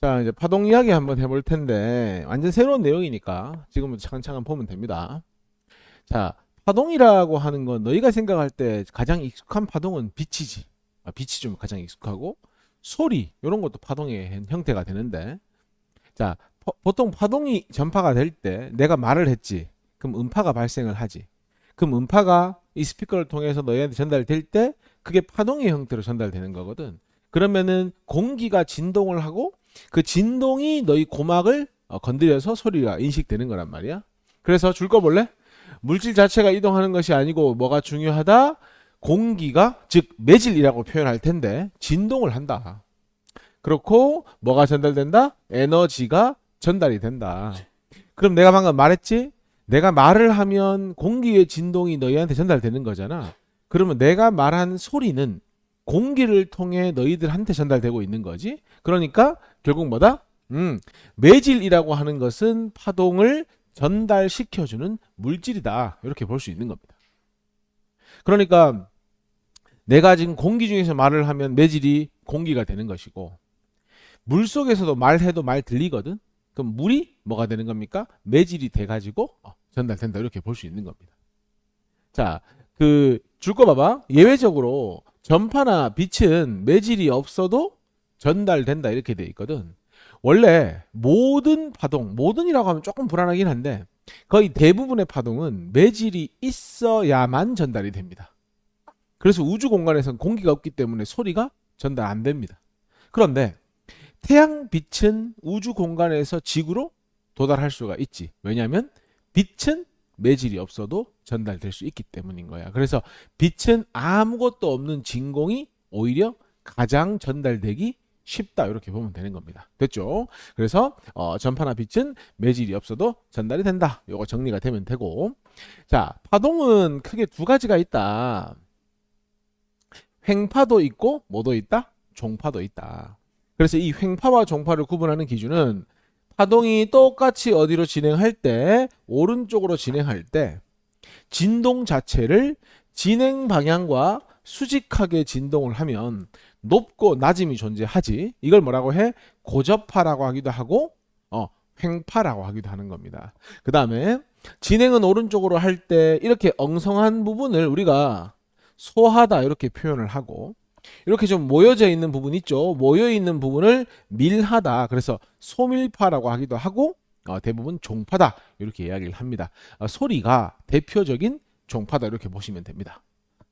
자, 이제 파동 이야기 한번 해볼 텐데, 완전 새로운 내용이니까 지금부터 차근차근 보면 됩니다. 자, 파동이라고 하는 건 너희가 생각할 때 가장 익숙한 파동은 빛이지. 빛이 좀 가장 익숙하고, 소리, 이런 것도 파동의 형태가 되는데, 자, 보통 파동이 전파가 될 때 내가 말을 했지. 그럼 음파가 발생을 하지. 그럼 음파가 이 스피커를 통해서 너희한테 전달될 때 그게 파동의 형태로 전달되는 거거든. 그러면은 공기가 진동을 하고 그 진동이 너희 고막을 건드려서 소리가 인식되는 거란 말이야. 그래서 줄 거 볼래? 물질 자체가 이동하는 것이 아니고 뭐가 중요하다? 공기가, 즉 매질이라고 표현할 텐데 진동을 한다. 그렇고 뭐가 전달된다? 에너지가 전달이 된다. 그럼 내가 방금 말했지? 내가 말을 하면 공기의 진동이 너희한테 전달되는 거잖아. 그러면 내가 말한 소리는 공기를 통해 너희들한테 전달되고 있는 거지. 그러니까 결국 뭐다? 매질이라고 하는 것은 파동을 전달시켜주는 물질이다. 이렇게 볼 수 있는 겁니다. 그러니까 내가 지금 공기 중에서 말을 하면 매질이 공기가 되는 것이고, 물 속에서도 말해도 말 들리거든. 그럼 물이 뭐가 되는 겁니까? 매질이 돼가지고 전달된다. 이렇게 볼 수 있는 겁니다. 자, 줄 거 봐봐. 예외적으로 전파나 빛은 매질이 없어도 전달된다. 이렇게 돼 있거든. 원래 모든 파동, 모든이라고 하면 조금 불안하긴 한데 거의 대부분의 파동은 매질이 있어야만 전달이 됩니다. 그래서 우주 공간에서는 공기가 없기 때문에 소리가 전달 안 됩니다. 그런데 태양빛은 우주 공간에서 지구로 도달할 수가 있지. 왜냐하면 빛은 매질이 없어도 전달될 수 있기 때문인 거야. 그래서 빛은 아무것도 없는 진공이 오히려 가장 전달되기 쉽다. 이렇게 보면 되는 겁니다. 됐죠? 그래서 전파나 빛은 매질이 없어도 전달이 된다. 이거 정리가 되면 되고, 자, 파동은 크게 두 가지가 있다. 횡파도 있고 뭐도 있다? 종파도 있다. 그래서 이 횡파와 종파를 구분하는 기준은 파동이 똑같이 어디로 진행할 때, 오른쪽으로 진행할 때 진동 자체를 진행 방향과 수직하게 진동을 하면 높고 낮음이 존재하지. 이걸 뭐라고 해? 고접파라고 하기도 하고 횡파라고 하기도 하는 겁니다. 그 다음에 진행은 오른쪽으로 할 때 이렇게 엉성한 부분을 우리가 소하다 이렇게 표현을 하고, 이렇게 좀 모여져 있는 부분 있죠. 모여 있는 부분을 밀하다. 그래서 소밀파라고 하기도 하고 대부분 종파다. 이렇게 이야기를 합니다. 소리가 대표적인 종파다. 이렇게 보시면 됩니다.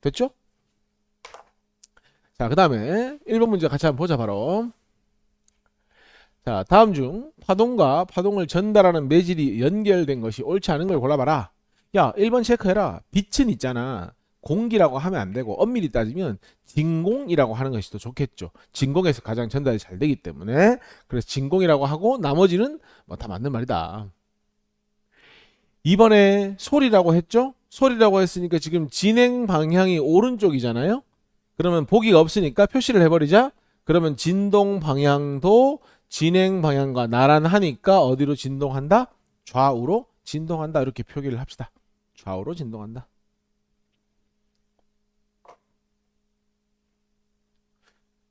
됐죠? 자, 그 다음에 1번 문제 같이 한번 보자 바로. 자, 다음 중 파동과 파동을 전달하는 매질이 연결된 것이 옳지 않은 걸 골라봐라. 야, 1번 체크해라. 빛은 있잖아. 공기라고 하면 안 되고 엄밀히 따지면 진공이라고 하는 것이 더 좋겠죠. 진공에서 가장 전달이 잘 되기 때문에. 그래서 진공이라고 하고 나머지는 다 맞는 말이다. 이번에 소리라고 했죠. 소리라고 했으니까 지금 진행 방향이 오른쪽이잖아요. 그러면 보기가 없으니까 표시를 해버리자. 그러면 진동 방향도 진행 방향과 나란하니까 어디로 진동한다? 좌우로 진동한다. 이렇게 표기를 합시다. 좌우로 진동한다.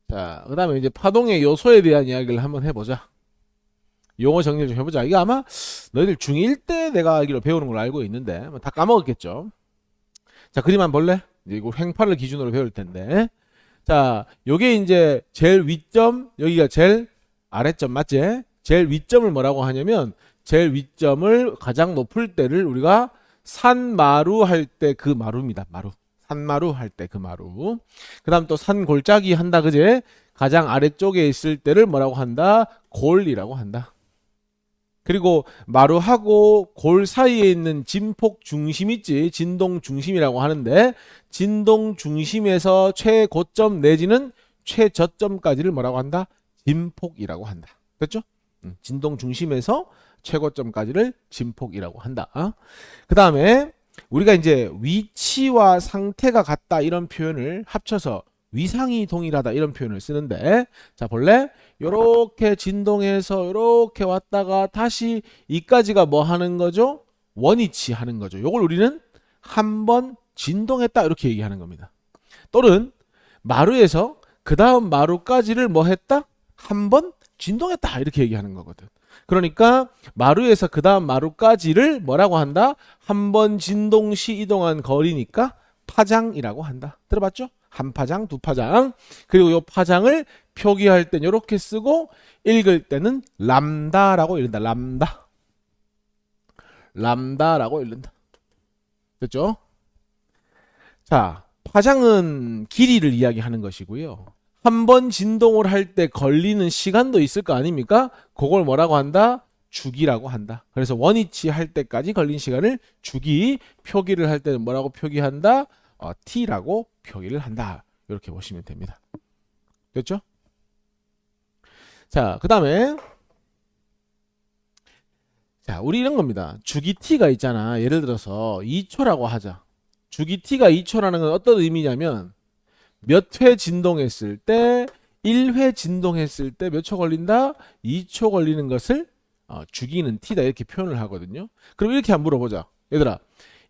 자, 그 다음에 이제 파동의 요소에 대한 이야기를 한번 해보자. 용어 정리를 좀 해보자. 이거 아마 너희들 중1 때 내가 알기로 배우는 걸로 알고 있는데 다 까먹었겠죠. 자, 그림 한번 볼래? 이제 이거 횡파를 기준으로 배울 텐데. 자, 요게 이제 제일 위점, 여기가 제일 아래점 맞지? 제일 위점을 뭐라고 하냐면 제일 위점을 가장 높을 때를 우리가 산마루 할 때 그 마루입니다. 마루. 산마루 할 때 그 마루. 그 다음 또 산골짜기 한다 그제? 가장 아래쪽에 있을 때를 뭐라고 한다? 골이라고 한다. 그리고 마루하고 골 사이에 있는 진폭 중심 있지? 진동 중심이라고 하는데 진동 중심에서 최고점 내지는 최저점까지를 뭐라고 한다? 진폭이라고 한다. 됐죠? 진동 중심에서 최고점까지를 진폭이라고 한다. 그 다음에 우리가 이제 위치와 상태가 같다 이런 표현을 합쳐서 위상이 동일하다 이런 표현을 쓰는데, 자 볼래? 요렇게 진동해서 요렇게 왔다가 다시 이까지가 뭐 하는 거죠? 원위치 하는 거죠. 요걸 우리는 한번 진동했다 이렇게 얘기하는 겁니다. 또는 마루에서 그 다음 마루까지를 뭐 했다? 한번 진동했다 이렇게 얘기하는 거거든. 그러니까 마루에서 그 다음 마루까지를 뭐라고 한다? 한 번 진동 시 이동한 거리니까 파장이라고 한다. 들어봤죠? 한 파장, 두 파장. 그리고 이 파장을 표기할 땐 이렇게 쓰고 읽을 때는 람다라고 읽는다. 람다. 람다라고 읽는다. 됐죠? 자, 파장은 길이를 이야기하는 것이고요. 한 번 진동을 할 때 걸리는 시간도 있을 거 아닙니까? 그걸 뭐라고 한다? 주기라고 한다. 그래서 원위치 할 때까지 걸린 시간을 주기, 표기를 할 때는 뭐라고 표기한다? t라고 표기를 한다. 이렇게 보시면 됩니다. 됐죠? 자, 그 다음에 자, 우리 이런 겁니다. 주기 t가 있잖아. 예를 들어서 2초라고 하자. 주기 t가 2초라는 건 어떤 의미냐면 몇 회 진동했을 때 1회 진동했을 때 몇 초 걸린다? 2초 걸리는 것을 주기는 t다 이렇게 표현을 하거든요. 그럼 이렇게 한번 물어보자. 얘들아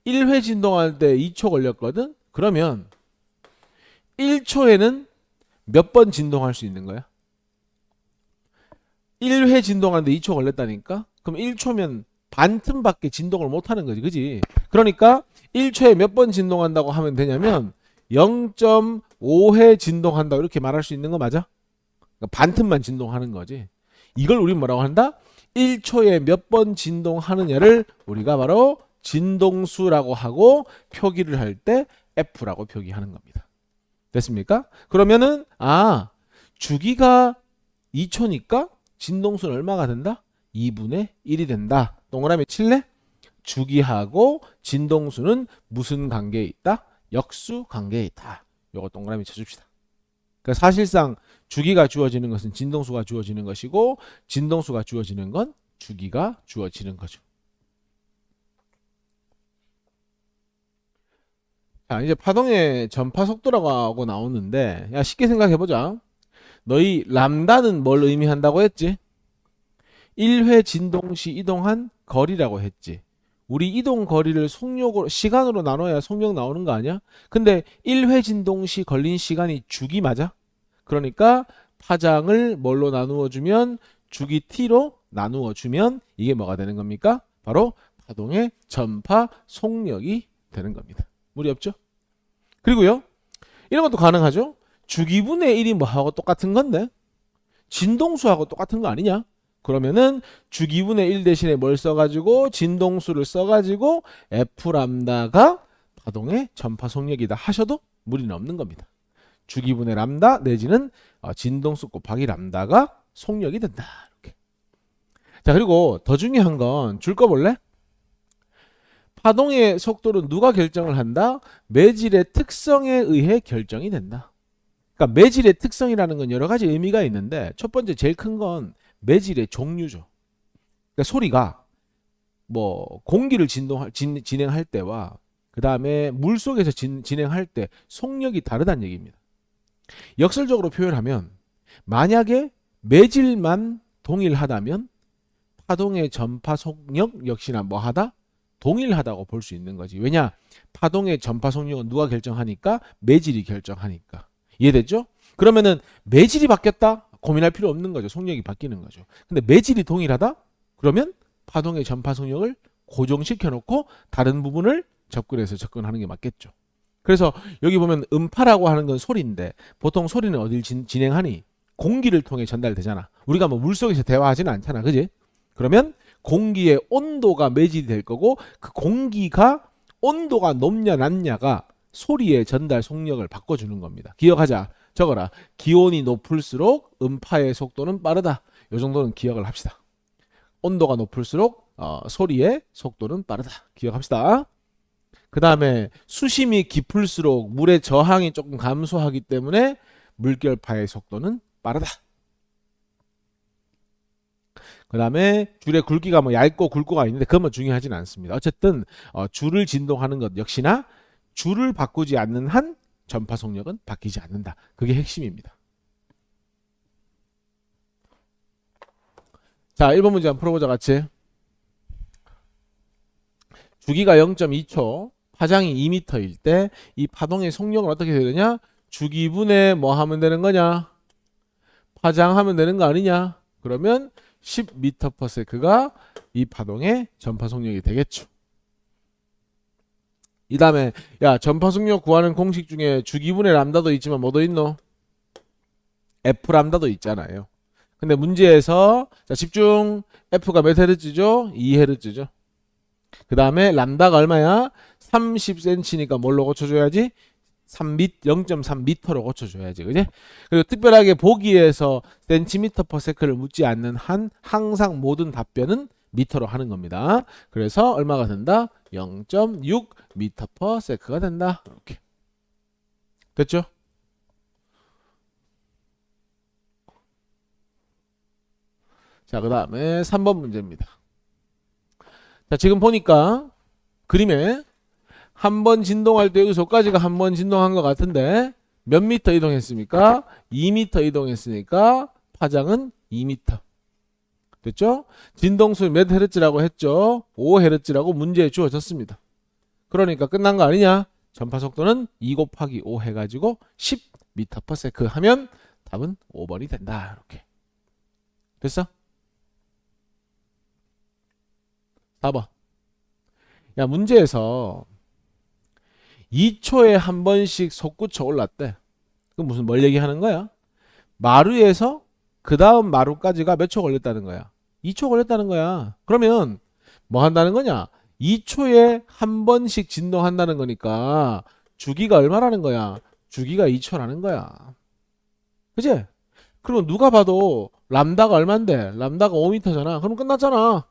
1회 진동할 때 2초 걸렸거든? 그러면 1초에는 몇 번 진동할 수 있는 거야? 1회 진동하는데 2초 걸렸다니까? 그럼 1초면 반틈밖에 진동을 못하는 거지, 그지? 그러니까 1초에 몇 번 진동한다고 하면 되냐면 0.5회 진동한다 이렇게 말할 수 있는 거 맞아? 그러니까 반틈만 진동하는 거지. 이걸 우리 뭐라고 한다? 1초에 몇 번 진동하느냐를 우리가 바로 진동수라고 하고 표기를 할 때 F라고 표기하는 겁니다. 됐습니까? 그러면은 주기가 2초니까 진동수는 얼마가 된다? 2분의 1이 된다. 동그라미 칠래? 주기하고 진동수는 무슨 관계에 있다? 역수 관계에 있다. 요거 동그라미 쳐줍시다. 그러니까 사실상 주기가 주어지는 것은 진동수가 주어지는 것이고 진동수가 주어지는 건 주기가 주어지는 거죠. 자, 이제 파동의 전파 속도라고 나오는데 야 쉽게 생각해보자. 너희 람다는 뭘 의미한다고 했지? 1회 진동 시 이동한 거리라고 했지. 우리 이동 거리를 속력으로 시간으로 나눠야 속력 나오는 거 아니야? 근데 1회 진동 시 걸린 시간이 주기 맞아? 그러니까 파장을 뭘로 나누어 주면 주기 t로 나누어 주면 이게 뭐가 되는 겁니까? 바로 파동의 전파 속력이 되는 겁니다. 무리 없죠? 그리고요. 이런 것도 가능하죠? 주기분의 1이 뭐하고 똑같은 건데? 진동수하고 똑같은 거 아니냐? 그러면은 주기분의 1 대신에 뭘 써가지고 진동수를 써가지고 F람다가 파동의 전파 속력이다 하셔도 무리는 없는 겁니다. 주기분의 람다 내지는 진동수 곱하기 람다가 속력이 된다. 이렇게. 자, 그리고 더 중요한 건 줄 거 볼래? 파동의 속도를 누가 결정을 한다? 매질의 특성에 의해 결정이 된다. 그러니까 매질의 특성이라는 건 여러 가지 의미가 있는데 첫 번째 제일 큰 건 매질의 종류죠. 그러니까 소리가 뭐 공기를 진행할 때와 그 다음에 물 속에서 진행할 때 속력이 다르다는 얘기입니다. 역설적으로 표현하면 만약에 매질만 동일하다면 파동의 전파 속력 역시나 뭐하다? 동일하다고 볼 수 있는 거지. 왜냐? 파동의 전파 속력은 누가 결정하니까? 매질이 결정하니까. 이해됐죠? 그러면은 매질이 바뀌었다? 고민할 필요 없는 거죠. 속력이 바뀌는 거죠. 근데 매질이 동일하다? 그러면 파동의 전파 속력을 고정시켜 놓고 다른 부분을 접근해서 접근하는 게 맞겠죠. 그래서 여기 보면 음파라고 하는 건 소리인데 보통 소리는 어딜 진행하니? 공기를 통해 전달되잖아. 우리가 뭐 물속에서 대화하지는 않잖아. 그지? 그러면 공기의 온도가 매질이 될 거고 그 공기가 온도가 높냐 낮냐가 소리의 전달 속력을 바꿔주는 겁니다. 기억하자. 적어라. 기온이 높을수록 음파의 속도는 빠르다. 이 정도는 기억을 합시다. 온도가 높을수록 소리의 속도는 빠르다. 기억합시다. 그 다음에 수심이 깊을수록 물의 저항이 조금 감소하기 때문에 물결파의 속도는 빠르다. 그 다음에 줄의 굵기가 뭐 얇고 굵고가 있는데 그건 뭐 중요하지는 않습니다. 어쨌든 줄을 진동하는 것 역시나 줄을 바꾸지 않는 한 전파 속력은 바뀌지 않는다. 그게 핵심입니다. 자, 1번 문제 한번 풀어보자 같이. 주기가 0.2초, 파장이 2m일 때 이 파동의 속력은 어떻게 되느냐? 주기분의 뭐 하면 되는 거냐? 파장하면 되는 거 아니냐? 그러면 10m/s가 이 파동의 전파 속력이 되겠죠. 이 다음에 야 전파 속력 구하는 공식 중에 주기분의 람다도 있지만 뭐도 있노? F 람다도 있잖아요. 근데 문제에서 자 집중 F가 몇 헤르츠죠? 2헤르츠죠. 그 다음에 람다가 얼마야? 30cm니까 뭘로 고쳐줘야지? 0.3m로 고쳐줘야지, 그지? 그리고 특별하게 보기에서 cm/s를 묻지 않는 한 항상 모든 답변은 미터로 하는 겁니다. 그래서 얼마가 된다? 0.6m/s가 된다. 이렇게 됐죠? 자, 그 다음에 3번 문제입니다. 자, 지금 보니까 그림에 한 번 진동할 때 여기서까지가 한 번 진동한 것 같은데 몇 미터 이동했습니까? 2미터 이동했으니까 파장은 2미터. 됐죠? 진동수 몇 헤르츠라고 했죠? 5헤르츠라고 문제에 주어졌습니다. 그러니까 끝난 거 아니냐? 전파 속도는 2 곱하기 5 해가지고 10m/s 하면 답은 5번이 된다. 이렇게. 됐어? 4번. 야, 문제에서 2초에 한 번씩 솟구쳐 올랐대. 그럼 무슨 뭘 얘기하는 거야? 마루에서 그 다음 마루까지가 몇 초 걸렸다는 거야? 2초 걸렸다는 거야. 그러면 뭐 한다는 거냐? 2초에 한 번씩 진동한다는 거니까 주기가 얼마라는 거야? 주기가 2초라는 거야. 그치? 그러면 누가 봐도 람다가 얼만데? 람다가 5m잖아. 그럼 끝났잖아.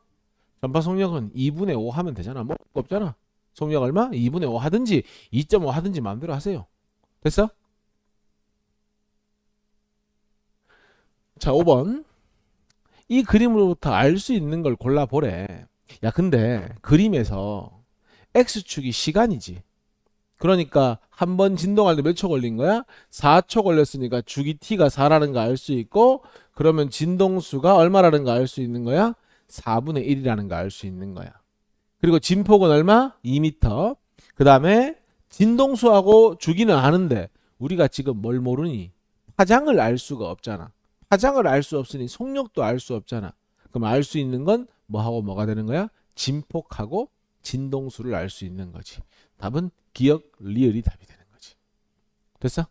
전파 속력은 2분의 5 하면 되잖아. 뭐 없잖아. 속력 얼마? 2분의 5 하든지 2.5 하든지 마음대로 하세요. 됐어? 자, 5번. 이 그림으로부터 알 수 있는 걸 골라보래. 야, 근데 그림에서 X축이 시간이지. 그러니까 한 번 진동할 때 몇 초 걸린 거야? 4초 걸렸으니까 주기 t가 4라는 거 알 수 있고, 그러면 진동수가 얼마라는 거 알 수 있는 거야? 4분의 1이라는 거 알 수 있는 거야. 그리고 진폭은 얼마? 2m. 그 다음에 진동수하고 주기는 아는데 우리가 지금 뭘 모르니? 파장을 알 수가 없잖아. 파장을 알 수 없으니 속력도 알 수 없잖아. 그럼 알 수 있는 건 뭐하고 뭐가 되는 거야? 진폭하고 진동수를 알 수 있는 거지. 답은 기억 리을이 답이 되는 거지. 됐어?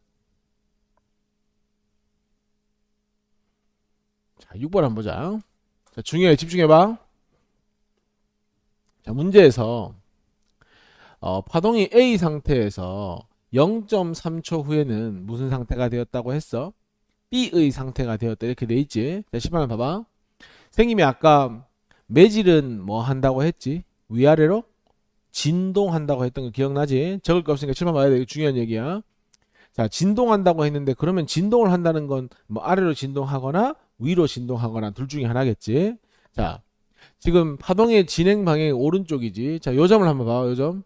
자, 6번 한번 보자. 자, 중요해. 집중해봐. 자, 문제에서 파동이 A 상태에서 0.3초 후에는 무슨 상태가 되었다고 했어? B의 상태가 되었다. 이렇게 돼 있지. 자, 10번 봐봐. 선생님이 아까 매질은 뭐 한다고 했지? 위아래로 진동한다고 했던 거 기억나지? 적을 거 없으니까 7번 봐야 돼. 이거 중요한 얘기야. 자, 진동한다고 했는데 그러면 진동을 한다는 건 뭐 아래로 진동하거나 위로 진동하거나 둘 중에 하나겠지. 자, 지금 파동의 진행 방향이 오른쪽이지. 자, 요 점을 한번 봐. 요 점.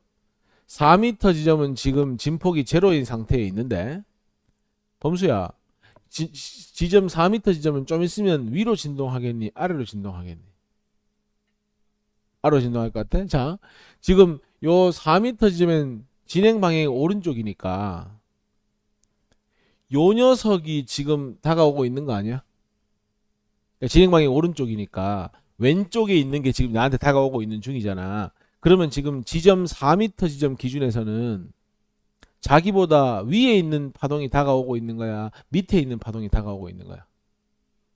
4m 지점은 지금 진폭이 제로인 상태에 있는데 범수야, 지점 4m 지점은 좀 있으면 위로 진동하겠니? 아래로 진동하겠니? 아래로 진동할 것 같아? 자, 지금 요 4m 지점은 진행 방향이 오른쪽이니까 요 녀석이 지금 다가오고 있는 거 아니야? 진행 방향이 오른쪽이니까 왼쪽에 있는 게 지금 나한테 다가오고 있는 중이잖아. 그러면 지금 지점 4m 지점 기준에서는 자기보다 위에 있는 파동이 다가오고 있는 거야? 밑에 있는 파동이 다가오고 있는 거야?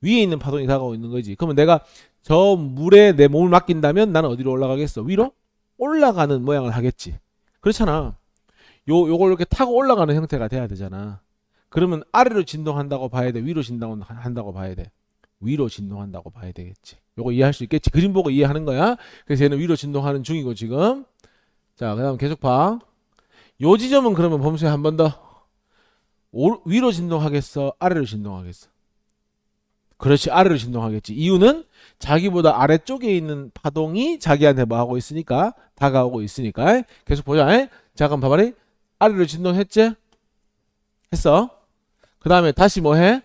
위에 있는 파동이 다가오고 있는 거지. 그러면 내가 저 물에 내 몸을 맡긴다면 나는 어디로 올라가겠어? 위로? 올라가는 모양을 하겠지. 그렇잖아. 요걸 이렇게 타고 올라가는 형태가 돼야 되잖아. 그러면 아래로 진동한다고 봐야 돼? 위로 진동한다고 봐야 돼? 위로 진동한다고 봐야 되겠지. 요거 이해할 수 있겠지. 그림 보고 이해하는 거야. 그래서 얘는 위로 진동하는 중이고 지금. 자, 그 다음 계속 봐. 요 지점은 그러면 범수에 한 번 더. 위로 진동하겠어? 아래로 진동하겠어? 그렇지, 아래로 진동하겠지. 이유는 자기보다 아래쪽에 있는 파동이 자기한테 뭐 하고 있으니까, 다가오고 있으니까. 계속 보자. 자, 그럼 봐봐리. 아래로 진동했지? 했어. 그 다음에 다시 뭐 해?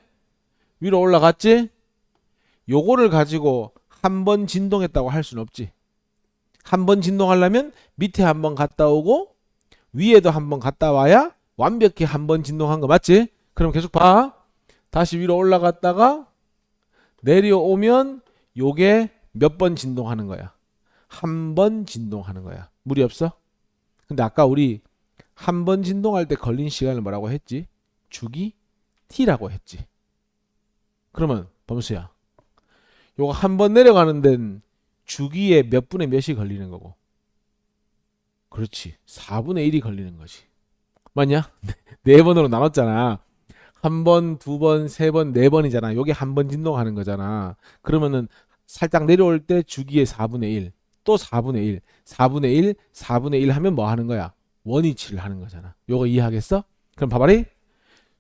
위로 올라갔지? 요거를 가지고 한 번 진동했다고 할 수는 없지. 한 번 진동하려면 밑에 한 번 갔다 오고 위에도 한 번 갔다 와야 완벽히 한 번 진동한 거 맞지? 그럼 계속 봐. 다시 위로 올라갔다가 내려오면 요게 몇 번 진동하는 거야? 한 번 진동하는 거야. 무리 없어? 근데 아까 우리 한 번 진동할 때 걸린 시간을 뭐라고 했지? 주기 t라고 했지. 그러면 범수야, 요거 한 번 내려가는 데는 주기에 몇 분의 몇이 걸리는 거고. 그렇지. 4분의 1이 걸리는 거지. 맞냐? 네 번으로 나눴잖아. 한 번, 두 번, 세 번, 네 번이잖아. 요게 한 번 진동하는 거잖아. 그러면은 살짝 내려올 때 주기의 4분의 1, 또 4분의 1, 4분의 1, 4분의 1 하면 뭐 하는 거야? 원위치를 하는 거잖아. 요거 이해하겠어? 그럼 봐봐리.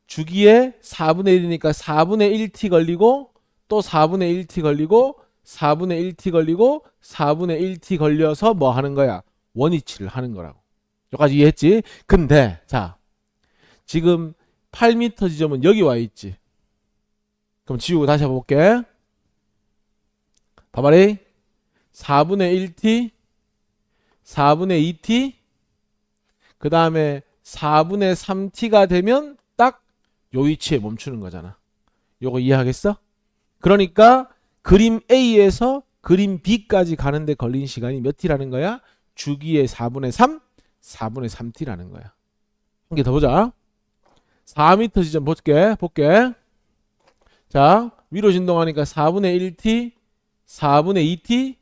주기에 4분의 1이니까 4분의 1t 걸리고 또 4분의 1t 걸리고 4분의 1t 걸리고 4분의 1t 걸려서 뭐 하는 거야? 원위치를 하는 거라고. 여기까지 이해했지? 근데 자, 지금 8m 지점은 여기 와 있지. 그럼 지우고 다시 해볼게. 봐봐리. 4분의 1t, 4분의 2t, 그 다음에 4분의 3t가 되면 딱 요 위치에 멈추는 거잖아. 요거 이해하겠어? 그러니까 그림 A에서 그림 B까지 가는데 걸린 시간이 몇 t라는 거야? 주기의 4분의 3, 4분의 3t라는 거야. 한 개 더 보자. 4m 지점 볼게. 자, 위로 진동하니까 4분의 1t, 4분의 2t,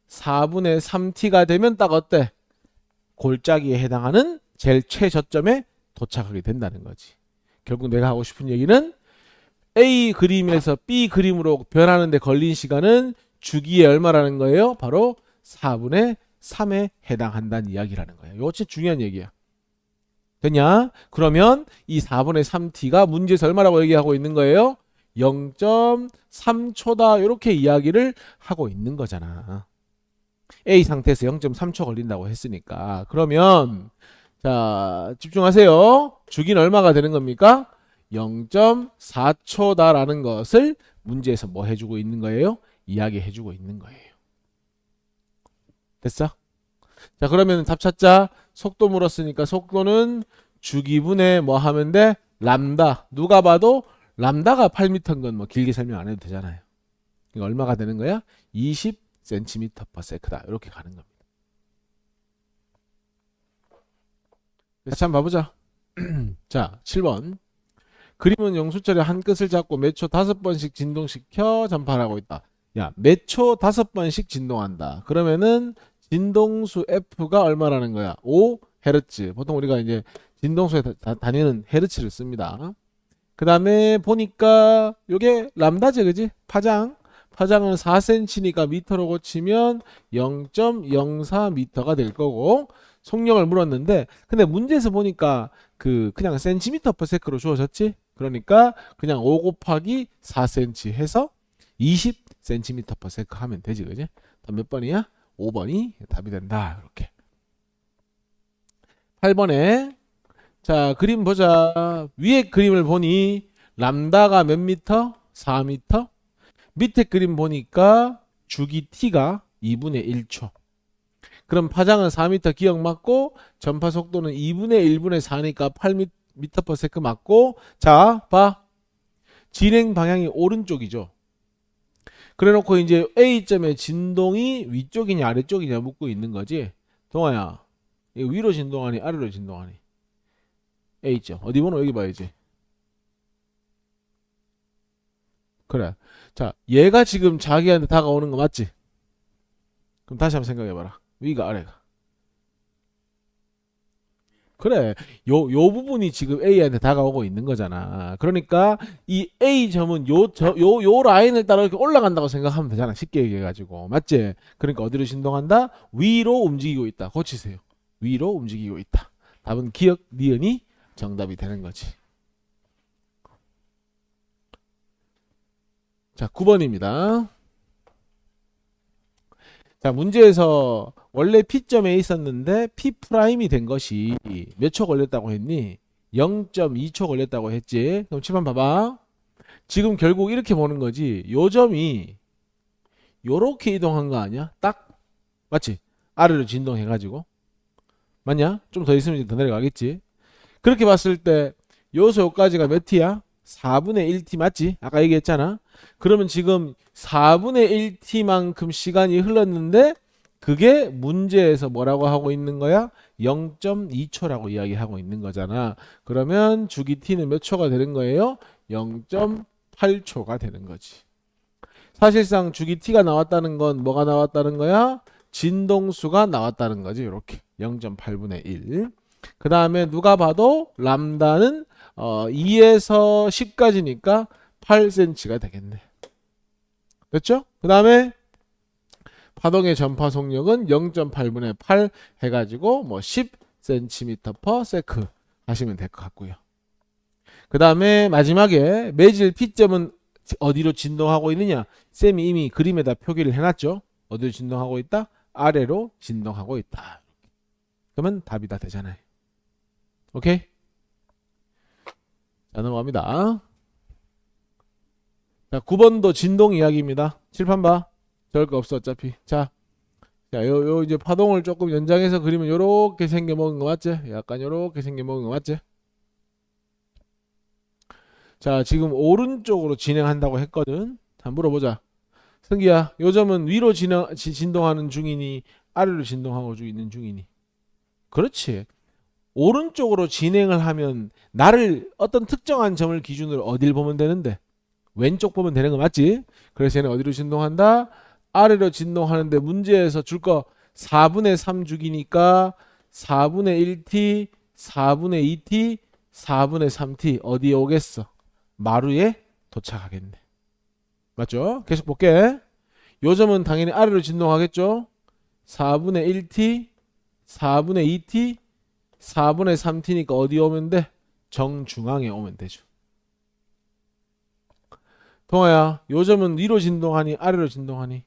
4분의 3t가 되면 딱 어때? 골짜기에 해당하는 제일 최저점에 도착하게 된다는 거지. 결국 내가 하고 싶은 얘기는 A 그림에서 B 그림으로 변하는데 걸린 시간은 주기에 얼마라는 거예요? 바로 4분의 3에 해당한다는 이야기라는 거예요. 이거 진짜 중요한 얘기야. 됐냐? 그러면 이 4분의 3t가 문제에서 얼마라고 얘기하고 있는 거예요? 0.3초다 이렇게 이야기를 하고 있는 거잖아. A 상태에서 0.3초 걸린다고 했으니까. 그러면 자, 집중하세요. 주기는 얼마가 되는 겁니까? 0.4초다라는 것을 문제에서 뭐 해주고 있는 거예요? 이야기해주고 있는 거예요. 됐어? 자, 그러면 답 찾자. 속도 물었으니까 속도는 주기분의 뭐 하면 돼? 람다. 누가 봐도 람다가 8m인 건 뭐 길게 설명 안 해도 되잖아요. 이거 얼마가 되는 거야? 20cm/s다. 이렇게 가는 겁니다. 다시 한번 봐보자. 자, 7번. 그림은 용수철의 한 끝을 잡고 몇 초 5번씩 진동시켜 전파하고 있다. 야, 몇 초 5번씩 진동한다. 그러면은 진동수 F가 얼마라는 거야? 5Hz. 보통 우리가 이제 진동수에 다니는 헤르츠를 씁니다. 그 다음에 보니까 요게 람다지, 그지? 파장은 4cm니까 미터로 고치면 0.04m가 될 거고, 속력을 물었는데, 근데 문제에서 보니까 그냥 센티미터 per sec로 주어졌지? 그러니까 그냥 5 곱하기 4cm 해서 20cm per sec 하면 되지, 그지? 답 몇 번이야? 5번이 답이 된다. 이렇게. 8번에 자, 그림 보자. 위에 그림을 보니 람다가 몇 미터? 4미터. 밑에 그림 보니까 주기 t가 2분의 1초. 그럼 파장은 4m 기억 맞고 전파 속도는 2분의 1분의 4니까 8m per sec 맞고, 자, 봐. 진행 방향이 오른쪽이죠. 그래 놓고 이제 A점의 진동이 위쪽이냐 아래쪽이냐 묻고 있는 거지. 동아야, 이거 위로 진동하니 아래로 진동하니? A점. 어디 보노? 여기 봐야지. 그래. 자, 얘가 지금 자기한테 다가오는 거 맞지? 그럼 다시 한번 생각해봐라. 위가 아래가. 그래. 요 부분이 지금 A한테 다가오고 있는 거잖아. 그러니까 이 A점은 요 라인을 따라 이렇게 올라간다고 생각하면 되잖아. 쉽게 얘기해가지고. 맞지? 그러니까 어디로 진동한다? 위로 움직이고 있다. 고치세요. 위로 움직이고 있다. 답은 기억, 니은이 정답이 되는 거지. 자, 9번입니다. 자, 문제에서 원래 P점에 있었는데 P'이 된 것이 몇 초 걸렸다고 했니? 0.2초 걸렸다고 했지. 그럼 칠판 봐봐. 지금 결국 이렇게 보는 거지. 요 점이 요렇게 이동한 거 아니야? 딱 맞지? 아래로 진동해가지고. 맞냐? 좀 더 있으면 더 내려가겠지. 그렇게 봤을 때 요소 요까지가 몇 t야? 4분의 1t 맞지? 아까 얘기했잖아. 그러면 지금 4분의 1t만큼 시간이 흘렀는데 그게 문제에서 뭐라고 하고 있는 거야? 0.2초라고 이야기하고 있는 거잖아. 그러면 주기 t는 몇 초가 되는 거예요? 0.8초가 되는 거지. 사실상 주기 t가 나왔다는 건 뭐가 나왔다는 거야? 진동수가 나왔다는 거지. 이렇게 0.8분의 1. 그 다음에 누가 봐도 람다는 2에서 10까지니까 8cm가 되겠네. 됐죠? 그 다음에 파동의 전파 속력은 0.8분의 8 해가지고 뭐 10cm/s 하시면 될 것 같고요. 그 다음에 마지막에 매질 P점은 어디로 진동하고 있느냐? 쌤이 이미 그림에다 표기를 해놨죠. 어디로 진동하고 있다? 아래로 진동하고 있다. 그러면 답이 다 되잖아요. 오케이? 자, 넘어갑니다. 자, 9번도 진동 이야기입니다. 칠판 봐. 저럴 거 없어 어차피. 자, 요 이제 파동을 조금 연장해서 그리면 요렇게 생겨 먹은 거 맞지? 약간 요렇게 생겨 먹은 거 맞지? 자, 지금 오른쪽으로 진행한다고 했거든. 한번 물어보자. 승기야, 요 점은 위로 진동하는 중이니 아래로 진동하고 있는 중이니? 그렇지. 오른쪽으로 진행을 하면 나를 어떤 특정한 점을 기준으로 어딜 보면 되는데 왼쪽 보면 되는 거 맞지? 그래서 얘는 어디로 진동한다? 아래로 진동하는데 문제에서 줄 거 4분의 3 주기니까 4분의 1t, 4분의 2t, 4분의 3t 어디에 오겠어? 마루에 도착하겠네. 맞죠? 계속 볼게. 요 점은 당연히 아래로 진동하겠죠? 4분의 1t, 4분의 2t, 4분의 3t니까 어디 오면 돼? 정중앙에 오면 되죠. 동아야, 요 점은 위로 진동하니 아래로 진동하니?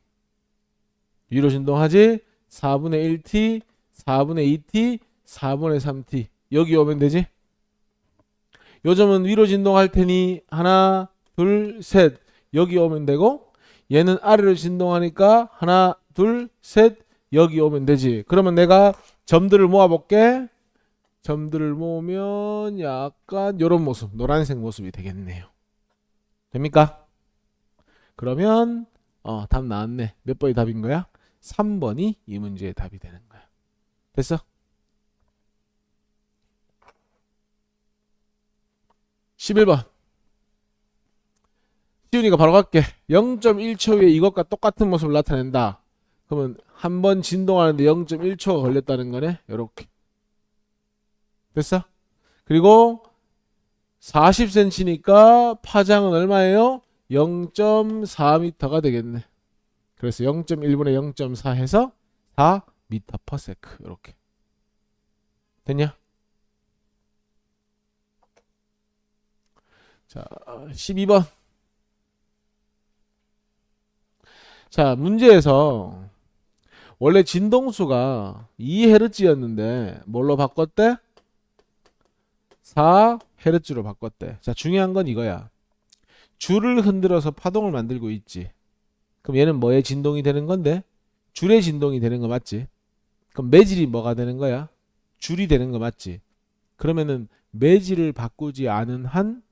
위로 진동하지? 4분의 1t, 4분의 2t, 4분의 3t 여기 오면 되지? 요 점은 위로 진동할 테니 하나, 둘, 셋 여기 오면 되고 얘는 아래로 진동하니까 하나, 둘, 셋 여기 오면 되지. 그러면 내가 점들을 모아볼게. 점들을 모으면 약간 요런 모습, 노란색 모습이 되겠네요. 됩니까? 그러면 답 나왔네. 몇 번이 답인 거야? 3번이 이 문제의 답이 되는 거야. 됐어? 11번. 시윤이가 바로 갈게. 0.1초 후에 이것과 똑같은 모습을 나타낸다. 그러면 한 번 진동하는데 0.1초가 걸렸다는 거네. 요렇게. 됐어? 그리고 40cm니까 파장은 얼마예요? 0.4m가 되겠네. 그래서 0.1분의 0.4 해서 4m/s 이렇게. 됐냐? 자, 12번. 자, 문제에서 원래 진동수가 2Hz였는데 뭘로 바꿨대? 4Hz로 바꿨대. 자, 중요한 건 이거야. 줄을 흔들어서 파동을 만들고 있지. 그럼 얘는 뭐의 진동이 되는 건데? 줄의 진동이 되는 거 맞지? 그럼 매질이 뭐가 되는 거야? 줄이 되는 거 맞지? 그러면은 매질을 바꾸지 않은 한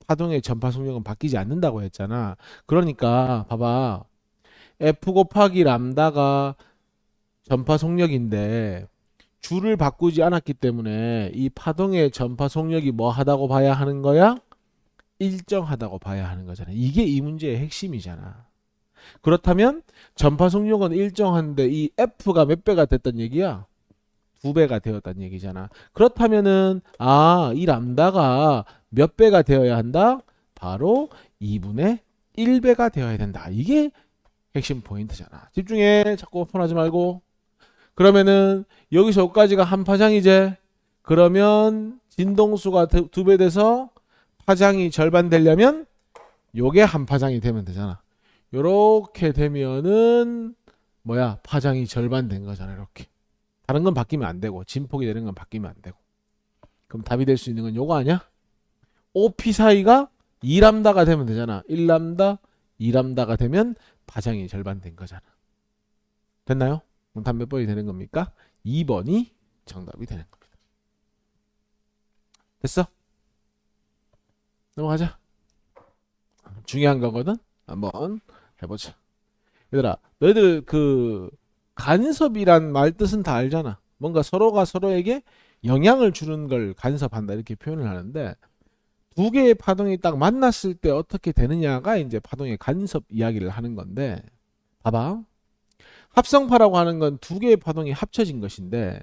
파동의 전파 속력은 바뀌지 않는다고 했잖아. 그러니까 봐봐. F 곱하기 람다가 전파 속력인데 줄을 바꾸지 않았기 때문에 이 파동의 전파 속력이 뭐 하다고 봐야 하는 거야? 일정하다고 봐야 하는 거잖아. 이게 이 문제의 핵심이잖아. 그렇다면 전파 속력은 일정한데 이 F가 몇 배가 됐단 얘기야? 2배가 되었단 얘기잖아. 그렇다면은 이 람다가 몇 배가 되어야 한다? 바로 2분의 1배가 되어야 된다. 이게 핵심 포인트잖아. 집중해. 자꾸 오픈하지 말고. 그러면은 여기서 여기까지가 한 파장이지. 그러면 진동수가 2배 돼서 파장이 절반 되려면 요게 한 파장이 되면 되잖아. 요렇게 되면은 뭐야? 파장이 절반 된 거잖아. 이렇게. 다른 건 바뀌면 안 되고 진폭이 되는 건 바뀌면 안 되고. 그럼 답이 될 수 있는 건 요거 아니야? OP 사이가 2람다가 되면 되잖아. 1람다, 2람다가 되면 파장이 절반 된 거잖아. 됐나요? 그럼 답 몇 번이 되는 겁니까? 2번이 정답이 되는 겁니다. 됐어? 넘어가자. 중요한 거거든. 한번 해보자. 얘들아, 너희들 그 간섭이란 말 뜻은 다 알잖아. 뭔가 서로가 서로에게 영향을 주는 걸 간섭한다 이렇게 표현을 하는데, 두 개의 파동이 딱 만났을 때 어떻게 되느냐가 이제 파동의 간섭 이야기를 하는 건데, 봐봐. 합성파라고 하는 건 두 개의 파동이 합쳐진 것인데,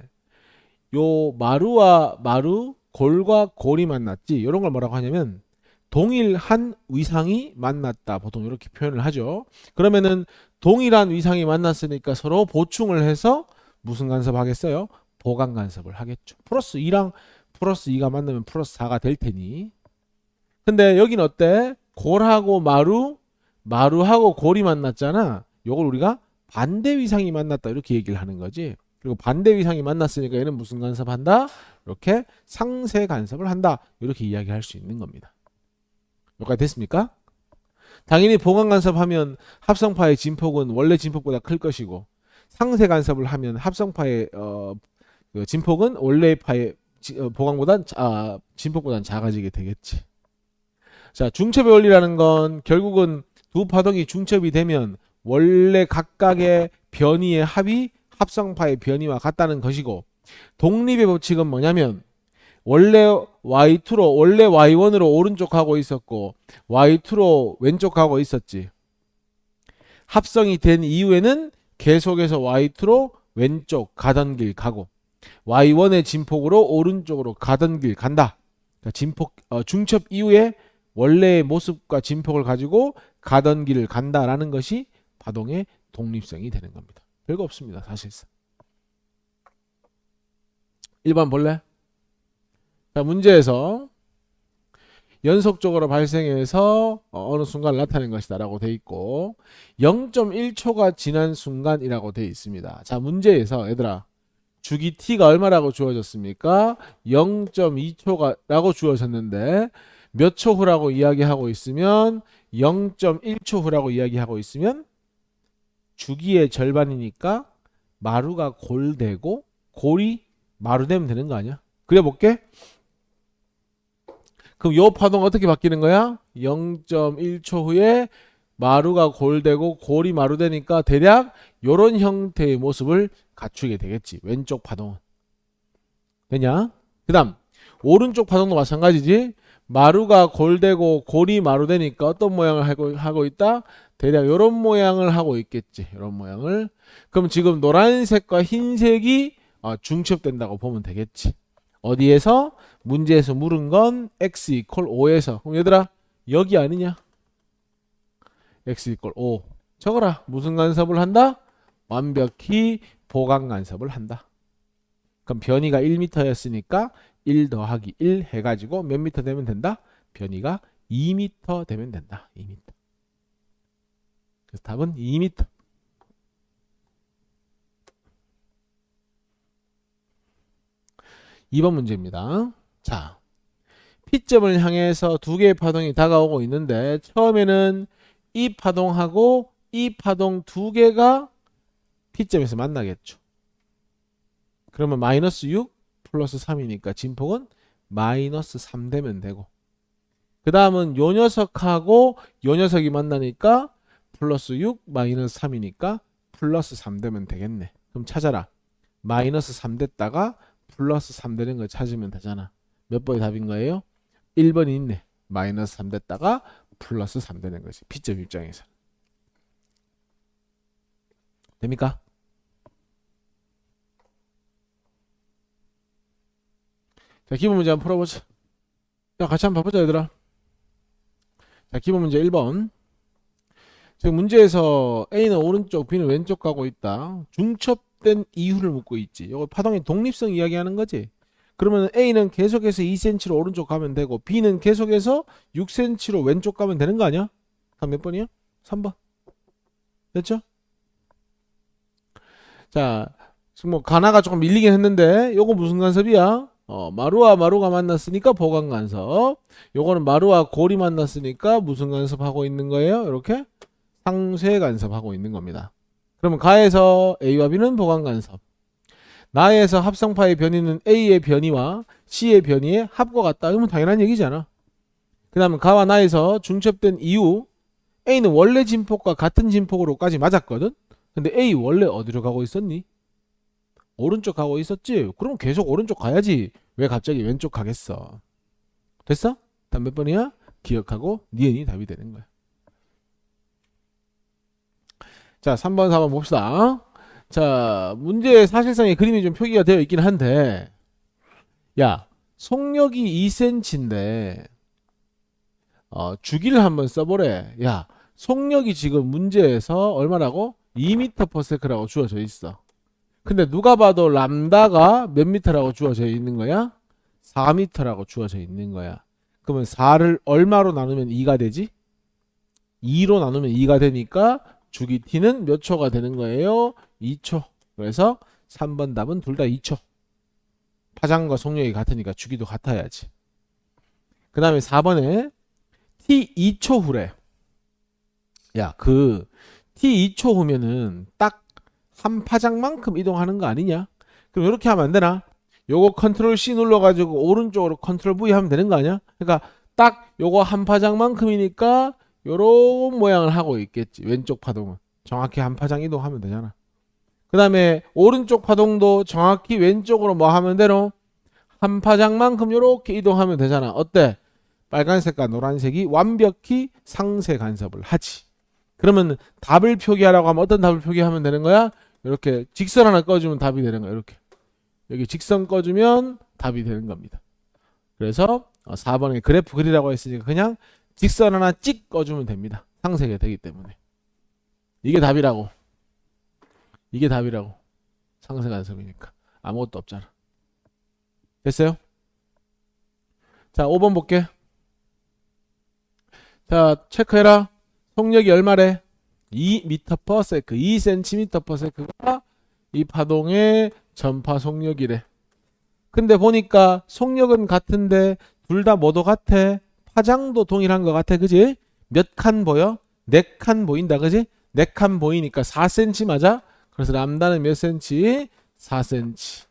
요 마루와 마루, 골과 골이 만났지. 이런 걸 뭐라고 하냐면 동일한 위상이 만났다. 보통 이렇게 표현을 하죠. 그러면은 동일한 위상이 만났으니까 서로 보충을 해서 무슨 간섭 하겠어요? 보강 간섭을 하겠죠. 플러스 2랑 플러스 2가 만나면 플러스 4가 될 테니. 근데 여기는 어때? 골하고 마루, 마루하고 골이 만났잖아. 요걸 우리가 반대 위상이 만났다 이렇게 얘기를 하는 거지. 그리고 반대 위상이 만났으니까 얘는 무슨 간섭한다? 이렇게 상세 간섭을 한다. 이렇게 이야기할 수 있는 겁니다. 여기까지 됐습니까? 당연히 보강 간섭하면 합성파의 진폭은 원래 진폭보다 클 것이고, 상세 간섭을 하면 합성파의 그 진폭은 원래 파의 보강보단 진폭보단 작아지게 되겠지. 자, 중첩의 원리라는 건 결국은 두 파동이 중첩이 되면 원래 각각의 변이의 합이 합성파의 변이와 같다는 것이고, 독립의 법칙은 뭐냐면 원래 Y2로 원래 Y1으로 오른쪽 가고 있었고 Y2로 왼쪽 가고 있었지. 합성이 된 이후에는 계속해서 Y2로 왼쪽 가던 길 가고 Y1의 진폭으로 오른쪽으로 가던 길 간다. 그러니까 진폭 중첩 이후에 원래의 모습과 진폭을 가지고 가던 길을 간다라는 것이 파동의 독립성이 되는 겁니다. 별거 없습니다. 사실상. 1번 볼래? 자, 문제에서 연속적으로 발생해서 어느 순간 나타낸 것이다 라고 돼 있고 0.1초가 지난 순간이라고 돼 있습니다. 자, 문제에서 얘들아 주기 t가 얼마라고 주어졌습니까? 0.2초가 라고 주어졌는데 몇 초 후라고 이야기하고 있으면 0.1초 후라고 이야기하고 있으면 주기의 절반이니까 마루가 골되고 골이 마루 되면 되는 거 아니야? 그려볼게. 그럼 요 파동 어떻게 바뀌는 거야? 0.1초 후에 마루가 골되고 골이 마루 되니까 대략 요런 형태의 모습을 갖추게 되겠지. 왼쪽 파동은. 되냐? 그 다음 오른쪽 파동도 마찬가지지. 마루가 골되고 골이 마루 되니까 어떤 모양을 하고 있다? 대략 요런 모양을 하고 있겠지. 요런 모양을. 그럼 지금 노란색과 흰색이 중첩된다고 보면 되겠지. 어디에서? 문제에서 물은 건 x 이퀄 5에서. 그럼 얘들아 여기 아니냐? x 이퀄 5 적어라. 무슨 간섭을 한다? 완벽히 보강 간섭을 한다. 그럼 변이가 1m였으니까 1 더하기 1 해가지고 몇 미터 되면 된다? 변이가 2m 되면 된다. 2m. 그래서 답은 2m. 2번 문제입니다. 자, P점을 향해서 두 개의 파동이 다가오고 있는데 처음에는 이 파동하고 이 파동 두 개가 P점에서 만나겠죠. 그러면 마이너스 6 플러스 3이니까 진폭은 마이너스 3 되면 되고, 그 다음은 요 녀석하고 요 녀석이 만나니까 플러스 6 마이너스 3이니까 플러스 3 되면 되겠네. 그럼 찾아라. 마이너스 3 됐다가 플러스 3 되는 거 찾으면 되잖아. 몇 번이 답인 거예요? 1번이 있네. 마이너스 3 됐다가 플러스 3 되는 거지. P점 입장에서. 됩니까? 자, 기본 문제 한번 풀어보자. 자, 같이 한번 봐보자, 얘들아. 자, 기본 문제 1번. 지금 문제에서 A는 오른쪽, B는 왼쪽 가고 있다. 중첩된 이유를 묻고 있지. 이거 파동의 독립성 이야기하는 거지. 그러면 A는 계속해서 2cm로 오른쪽 가면 되고 B는 계속해서 6cm로 왼쪽 가면 되는 거 아니야? 다음 몇 번이야? 3번. 됐죠? 자, 지금 뭐 가나가 조금 밀리긴 했는데 요거 무슨 간섭이야? 마루와 마루가 만났으니까 보강 간섭. 요거는 마루와 골이 만났으니까 무슨 간섭하고 있는 거예요? 이렇게 상쇄 간섭하고 있는 겁니다. 그러면 가에서 A와 B는 보강 간섭. 나에서 합성파의 변이는 A의 변이와 C의 변이의 합과 같다. 이러면 당연한 얘기잖아. 그 다음에 가와 나에서 중첩된 이유, A는 원래 진폭과 같은 진폭으로까지 맞았거든. 근데 A 원래 어디로 가고 있었니? 오른쪽 가고 있었지. 그럼 계속 오른쪽 가야지. 왜 갑자기 왼쪽 가겠어? 됐어? 답 몇 번이야? 기억하고 니은이 답이 되는 거야. 자, 3번, 4번 봅시다. 자, 문제에 사실상의 그림이 좀 표기가 되어 있긴 한데, 야, 속력이 2cm인데, 주기를 한번 써보래. 야, 속력이 지금 문제에서 얼마라고? 2m/s라고 주어져 있어. 근데 누가 봐도 람다가 몇 미터라고 주어져 있는 거야? 4m라고 주어져 있는 거야. 그러면 4를 얼마로 나누면 2가 되지? 2로 나누면 2가 되니까 주기 t는 몇 초가 되는 거예요? 2초. 그래서 3번 답은 둘 다 2초. 파장과 속력이 같으니까 주기도 같아야지. 그 다음에 4번에 t 2초 후래. 야, 그 t 2초 후면은 딱 한 파장만큼 이동하는 거 아니냐? 그럼 이렇게 하면 안 되나? 요거 컨트롤 C 눌러가지고 오른쪽으로 컨트롤 V 하면 되는 거 아니야? 그러니까 딱 요거 한 파장만큼이니까 요런 모양을 하고 있겠지. 왼쪽 파동은 정확히 한 파장 이동하면 되잖아. 그 다음에 오른쪽 파동도 정확히 왼쪽으로 뭐 하면 되노? 한 파장만큼 요렇게 이동하면 되잖아. 어때? 빨간색과 노란색이 완벽히 상세 간섭을 하지. 그러면 답을 표기하라고 하면 어떤 답을 표기하면 되는 거야? 이렇게 직선 하나 꺼주면 답이 되는 거야. 이렇게 여기 직선 꺼주면 답이 되는 겁니다. 그래서 4번에 그래프 그리라고 했으니까 그냥 직선 하나 찍 꺼주면 됩니다. 상세가 되기 때문에. 이게 답이라고. 이게 답이라고. 상세 간섭이니까. 아무것도 없잖아. 됐어요? 자, 5번 볼게. 자, 체크해라. 속력이 얼마래? 2m/s, 2cm/s가 이 파동의 전파 속력이래. 근데 보니까 속력은 같은데 둘 다 뭐도 같아? 파장도 동일한 것 같아. 그지? 몇 칸 보여? 4칸 보인다. 그지? 4칸 보이니까 4cm 맞아? 그래서 람다는 몇 cm? 4cm.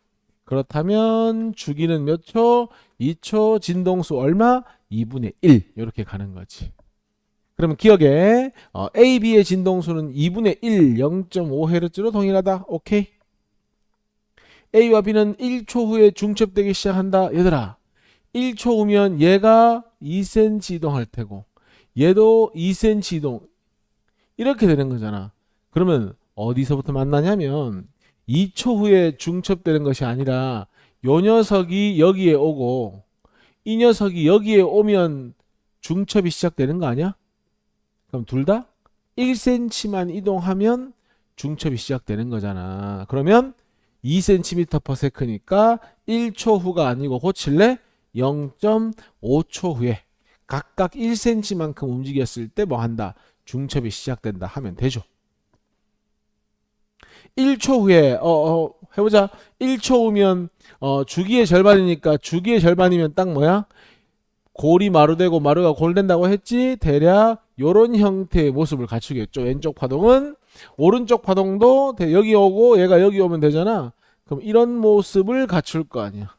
그렇다면 주기는 몇 초? 2초. 진동수 얼마? 2분의 1. 이렇게 가는 거지. 그러면 기억에 A, B의 진동수는 2분의 1, 0.5Hz로 동일하다. 오케이. A와 B는 1초 후에 중첩되기 시작한다. 얘들아, 1초 후면 얘가 2cm 이동할 테고 얘도 2cm 이동. 이렇게 되는 거잖아. 그러면 어디서부터 만나냐면 2초 후에 중첩되는 것이 아니라 요 녀석이 여기에 오고 이 녀석이 여기에 오면 중첩이 시작되는 거 아니야? 그럼 둘 다 1cm만 이동하면 중첩이 시작되는 거잖아. 그러면 2cm/s니까 1초 후가 아니고 고칠래? 0.5초 후에 각각 1cm만큼 움직였을 때 뭐 한다? 중첩이 시작된다 하면 되죠. 1초 후에 해보자. 1초 후면 주기의 절반이니까 주기의 절반이면 딱 뭐야? 골이 마루되고 마루가 골된다고 했지. 대략 요런 형태의 모습을 갖추겠죠. 왼쪽 파동은 오른쪽 파동도 여기 오고 얘가 여기 오면 되잖아. 그럼 이런 모습을 갖출 거 아니야.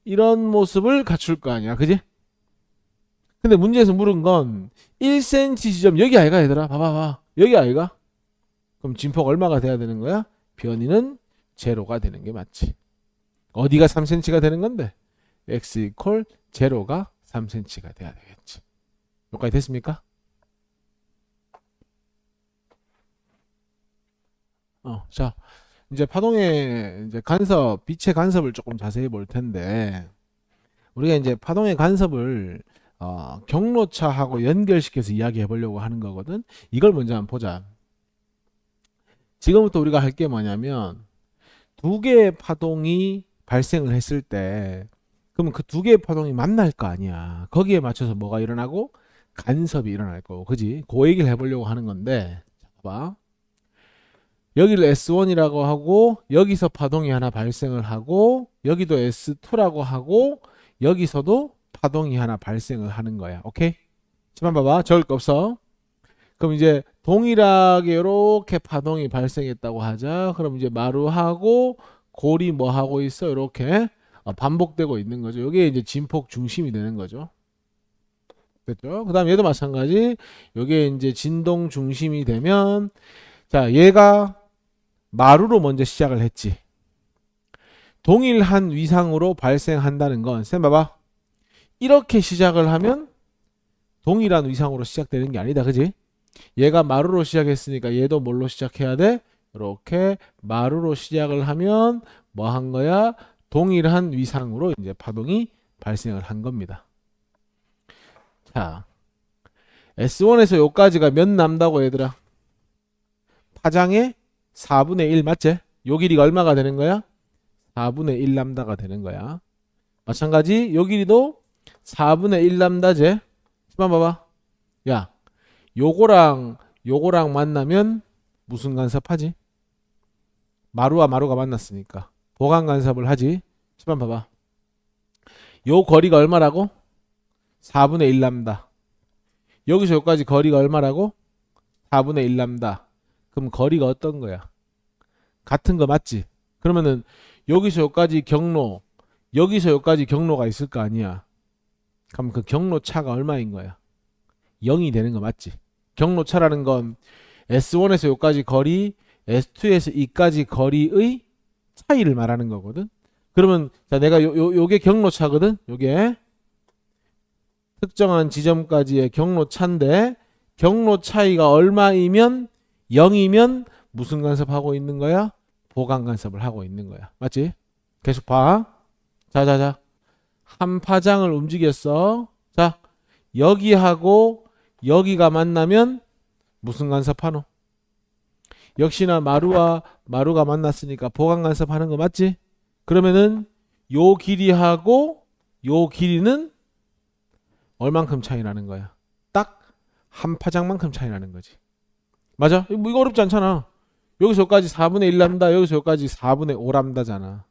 이런 모습을 갖출 거 아니야. 그지? 근데 문제에서 물은 건 1cm 지점 여기 아이가 얘들아. 봐봐. 여기 아이가. 그럼 진폭 얼마가 돼야 되는 거야? 변이는 제로가 되는 게 맞지. 어디가 3cm가 되는 건데? x 이퀄 제로가 3cm가 돼야 되겠지. 여기까지 됐습니까? 자, 이제 파동의 이제 간섭, 빛의 간섭을 조금 자세히 볼 텐데, 우리가 이제 파동의 간섭을 경로차하고 연결시켜서 이야기해 보려고 하는 거거든. 이걸 먼저 한번 보자. 지금부터 우리가 할 게 뭐냐면 두 개의 파동이 발생을 했을 때 그러면 그 두 개의 파동이 만날 거 아니야. 거기에 맞춰서 뭐가 일어나고 간섭이 일어날 거고, 그지? 그 얘기를 해보려고 하는 건데, 봐봐. 여기를 S1이라고 하고 여기서 파동이 하나 발생을 하고 여기도 S2라고 하고 여기서도 파동이 하나 발생을 하는 거야. 오케이? 지만 봐봐. 적을 거 없어. 그럼 이제 동일하게 이렇게 파동이 발생했다고 하자. 그럼 이제 마루하고 골이 뭐 하고 있어? 이렇게 반복되고 있는 거죠. 이게 이제 진폭 중심이 되는 거죠. 됐죠? 그 다음 얘도 마찬가지. 요게 이제 진동 중심이 되면, 자, 얘가 마루로 먼저 시작을 했지. 동일한 위상으로 발생한다는 건, 쌤 봐봐. 이렇게 시작을 하면 동일한 위상으로 시작되는 게 아니다. 그지? 얘가 마루로 시작했으니까 얘도 뭘로 시작해야 돼? 이렇게 마루로 시작을 하면 뭐 한 거야? 동일한 위상으로 이제 파동이 발생을 한 겁니다. 자, S1에서 여기까지가 몇 남다고 얘들아? 파장의 4분의 1 맞지? 요 길이가 얼마가 되는 거야? 4분의 1 람다가 되는 거야. 마찬가지 요 길이도 4분의 1 람다제. 한번 봐봐. 야, 요거랑 요거랑 만나면 무슨 간섭하지? 마루와 마루가 만났으니까 보강 간섭을 하지. 한번 봐봐. 요 거리가 얼마라고? 4분의 1 람다. 여기서 여기까지 거리가 얼마라고? 4분의 1 람다. 그럼 거리가 어떤 거야? 같은 거 맞지? 그러면은 여기서 여기까지 경로, 여기서 여기까지 경로가 있을 거 아니야. 그럼 그 경로 차가 얼마인 거야? 0이 되는 거 맞지? 경로 차라는 건 S1에서 여기까지 거리, S2에서 이까지 거리의 차이를 말하는 거거든. 그러면 자, 내가 요게 경로 차거든. 요게 특정한 지점까지의 경로 차인데 경로 차이가 얼마이면 0이면 무슨 간섭하고 있는 거야? 보강 간섭을 하고 있는 거야. 맞지? 계속 봐. 자자자. 한 파장을 움직였어. 자, 여기하고 여기가 만나면 무슨 간섭하노? 역시나 마루와 마루가 만났으니까 보강 간섭하는 거 맞지? 그러면은 요 길이하고 요 길이는 얼만큼 차이 나는 거야? 딱 한 파장만큼 차이 나는 거지. 맞아? 이거 어렵지 않잖아. 여기서 여기까지 4분의 1 람다, 여기서 여기까지 4분의 5 람다잖아.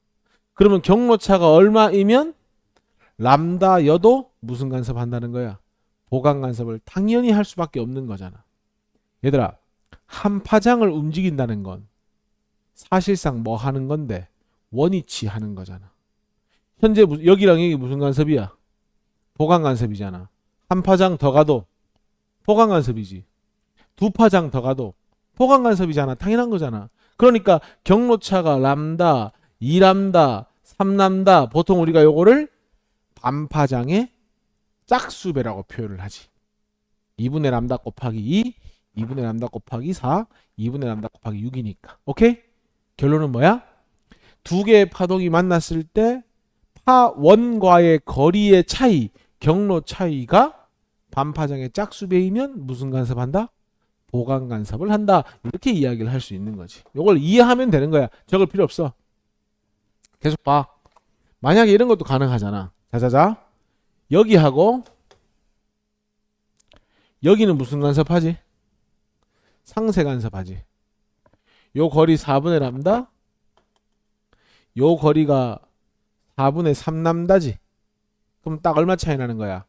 그러면 경로차가 얼마이면 람다여도 무슨 간섭한다는 거야? 보강 간섭을 당연히 할 수밖에 없는 거잖아. 얘들아, 한 파장을 움직인다는 건 사실상 뭐 하는 건데? 원위치 하는 거잖아. 현재 여기랑 여기 무슨 간섭이야? 보강 간섭이잖아. 한 파장 더 가도 보강 간섭이지. 두 파장 더 가도 보강 간섭이잖아. 당연한 거잖아. 그러니까 경로차가 람다, 2람다, 3람다, 보통 우리가 요거를 반파장의 짝수배라고 표현을 하지. 2분의 람다 곱하기 2, 2분의 람다 곱하기 4, 2분의 람다 곱하기 6이니까. 오케이? 결론은 뭐야? 두 개의 파동이 만났을 때 파원과의 거리의 차이, 경로 차이가 반파장의 짝수배이면 무슨 간섭한다? 보강 간섭을 한다. 이렇게 이야기를 할 수 있는 거지. 이걸 이해하면 되는 거야. 적을 필요 없어. 계속 봐. 만약에 이런 것도 가능하잖아. 자자자. 여기하고 여기는 무슨 간섭하지? 상세 간섭하지. 요 거리 4분의 람다. 요 거리가 4분의 3 람다지. 그럼 딱 얼마 차이 나는 거야?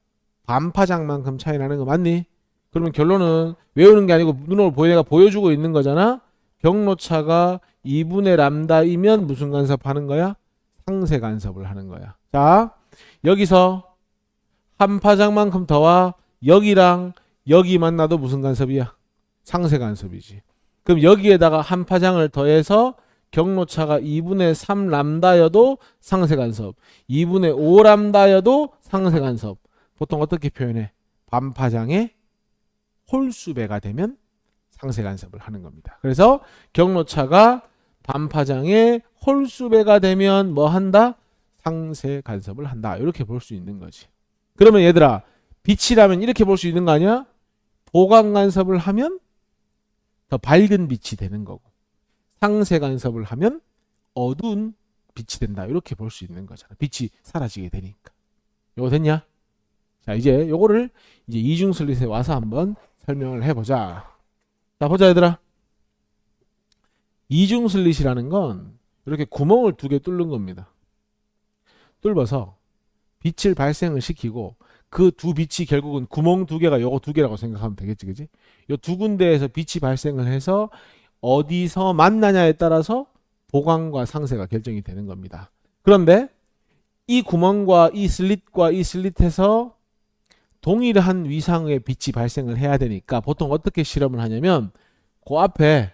반파장만큼 차이 나는 거 맞니? 그러면 결론은 외우는 게 아니고 눈으로 내가 보여주고 있는 거잖아. 경로차가 2분의 람다이면 무슨 간섭하는 거야? 상세 간섭을 하는 거야. 자, 여기서 한 파장만큼 더와 여기랑 여기 만나도 무슨 간섭이야? 상세 간섭이지. 그럼 여기에다가 한 파장을 더해서 경로차가 2분의 3 람다여도 상세 간섭, 2분의 5 람다여도 상세 간섭. 보통 어떻게 표현해? 반파장의 홀수배가 되면 상세 간섭을 하는 겁니다. 그래서 경로차가 반파장의 홀수배가 되면 뭐 한다? 상세 간섭을 한다. 이렇게 볼 수 있는 거지. 그러면 얘들아, 빛이라면 이렇게 볼 수 있는 거 아니야? 보강 간섭을 하면 더 밝은 빛이 되는 거고, 상세 간섭을 하면 어두운 빛이 된다. 이렇게 볼 수 있는 거잖아. 빛이 사라지게 되니까. 이거 됐냐? 자, 이제 요거를 이제 이중 슬릿에 와서 한번 설명을 해보자. 자, 보자 얘들아. 이중 슬릿이라는 건 이렇게 구멍을 두 개 뚫는 겁니다. 뚫어서 빛을 발생을 시키고 그 두 빛이 결국은 구멍 두 개가 요거 두 개라고 생각하면 되겠지, 그지? 요 두 군데에서 빛이 발생을 해서 어디서 만나냐에 따라서 보강과 상세가 결정이 되는 겁니다. 그런데 이 구멍과 이 슬릿과 이 슬릿에서 동일한 위상의 빛이 발생을 해야 되니까 보통 어떻게 실험을 하냐면 그 앞에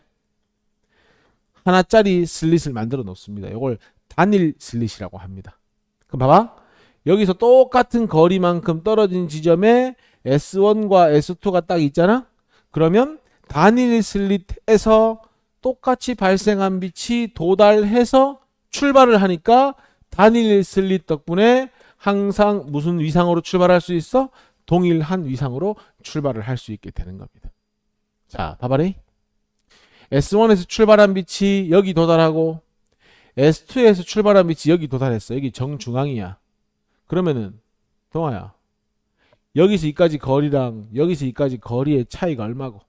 하나짜리 슬릿을 만들어 놓습니다. 이걸 단일 슬릿이라고 합니다. 그럼 봐봐. 여기서 똑같은 거리만큼 떨어진 지점에 S1과 S2가 딱 있잖아. 그러면 단일 슬릿에서 똑같이 발생한 빛이 도달해서 출발을 하니까 단일 슬릿 덕분에 항상 무슨 위상으로 출발할 수 있어? 동일한 위상으로 출발을 할 수 있게 되는 겁니다. 자, 봐봐라. S1에서 출발한 빛이 여기 도달하고 S2에서 출발한 빛이 여기 도달했어. 여기 정중앙이야. 그러면은 동아야, 여기서 이까지 거리랑 여기서 이까지 거리의 차이가 얼마고?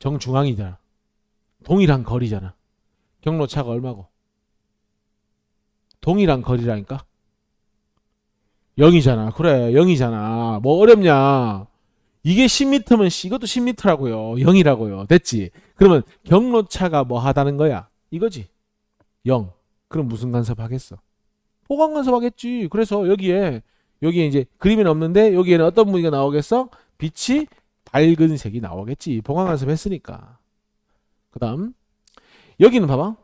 정중앙이잖아. 동일한 거리잖아. 경로차가 얼마고? 동일한 거리라니까? 0이잖아. 그래, 0이잖아. 뭐 어렵냐? 이게 10m면 이것도 10m라고요. 0이라고요. 됐지? 그러면 경로차가 뭐 하다는 거야? 이거지. 0. 그럼 무슨 간섭하겠어? 보강 간섭하겠지. 그래서 여기에 이제 그림에는 없는데 여기에는 어떤 무늬가 나오겠어? 빛이 밝은 색이 나오겠지. 보강 간섭했으니까. 그다음 여기는 봐봐.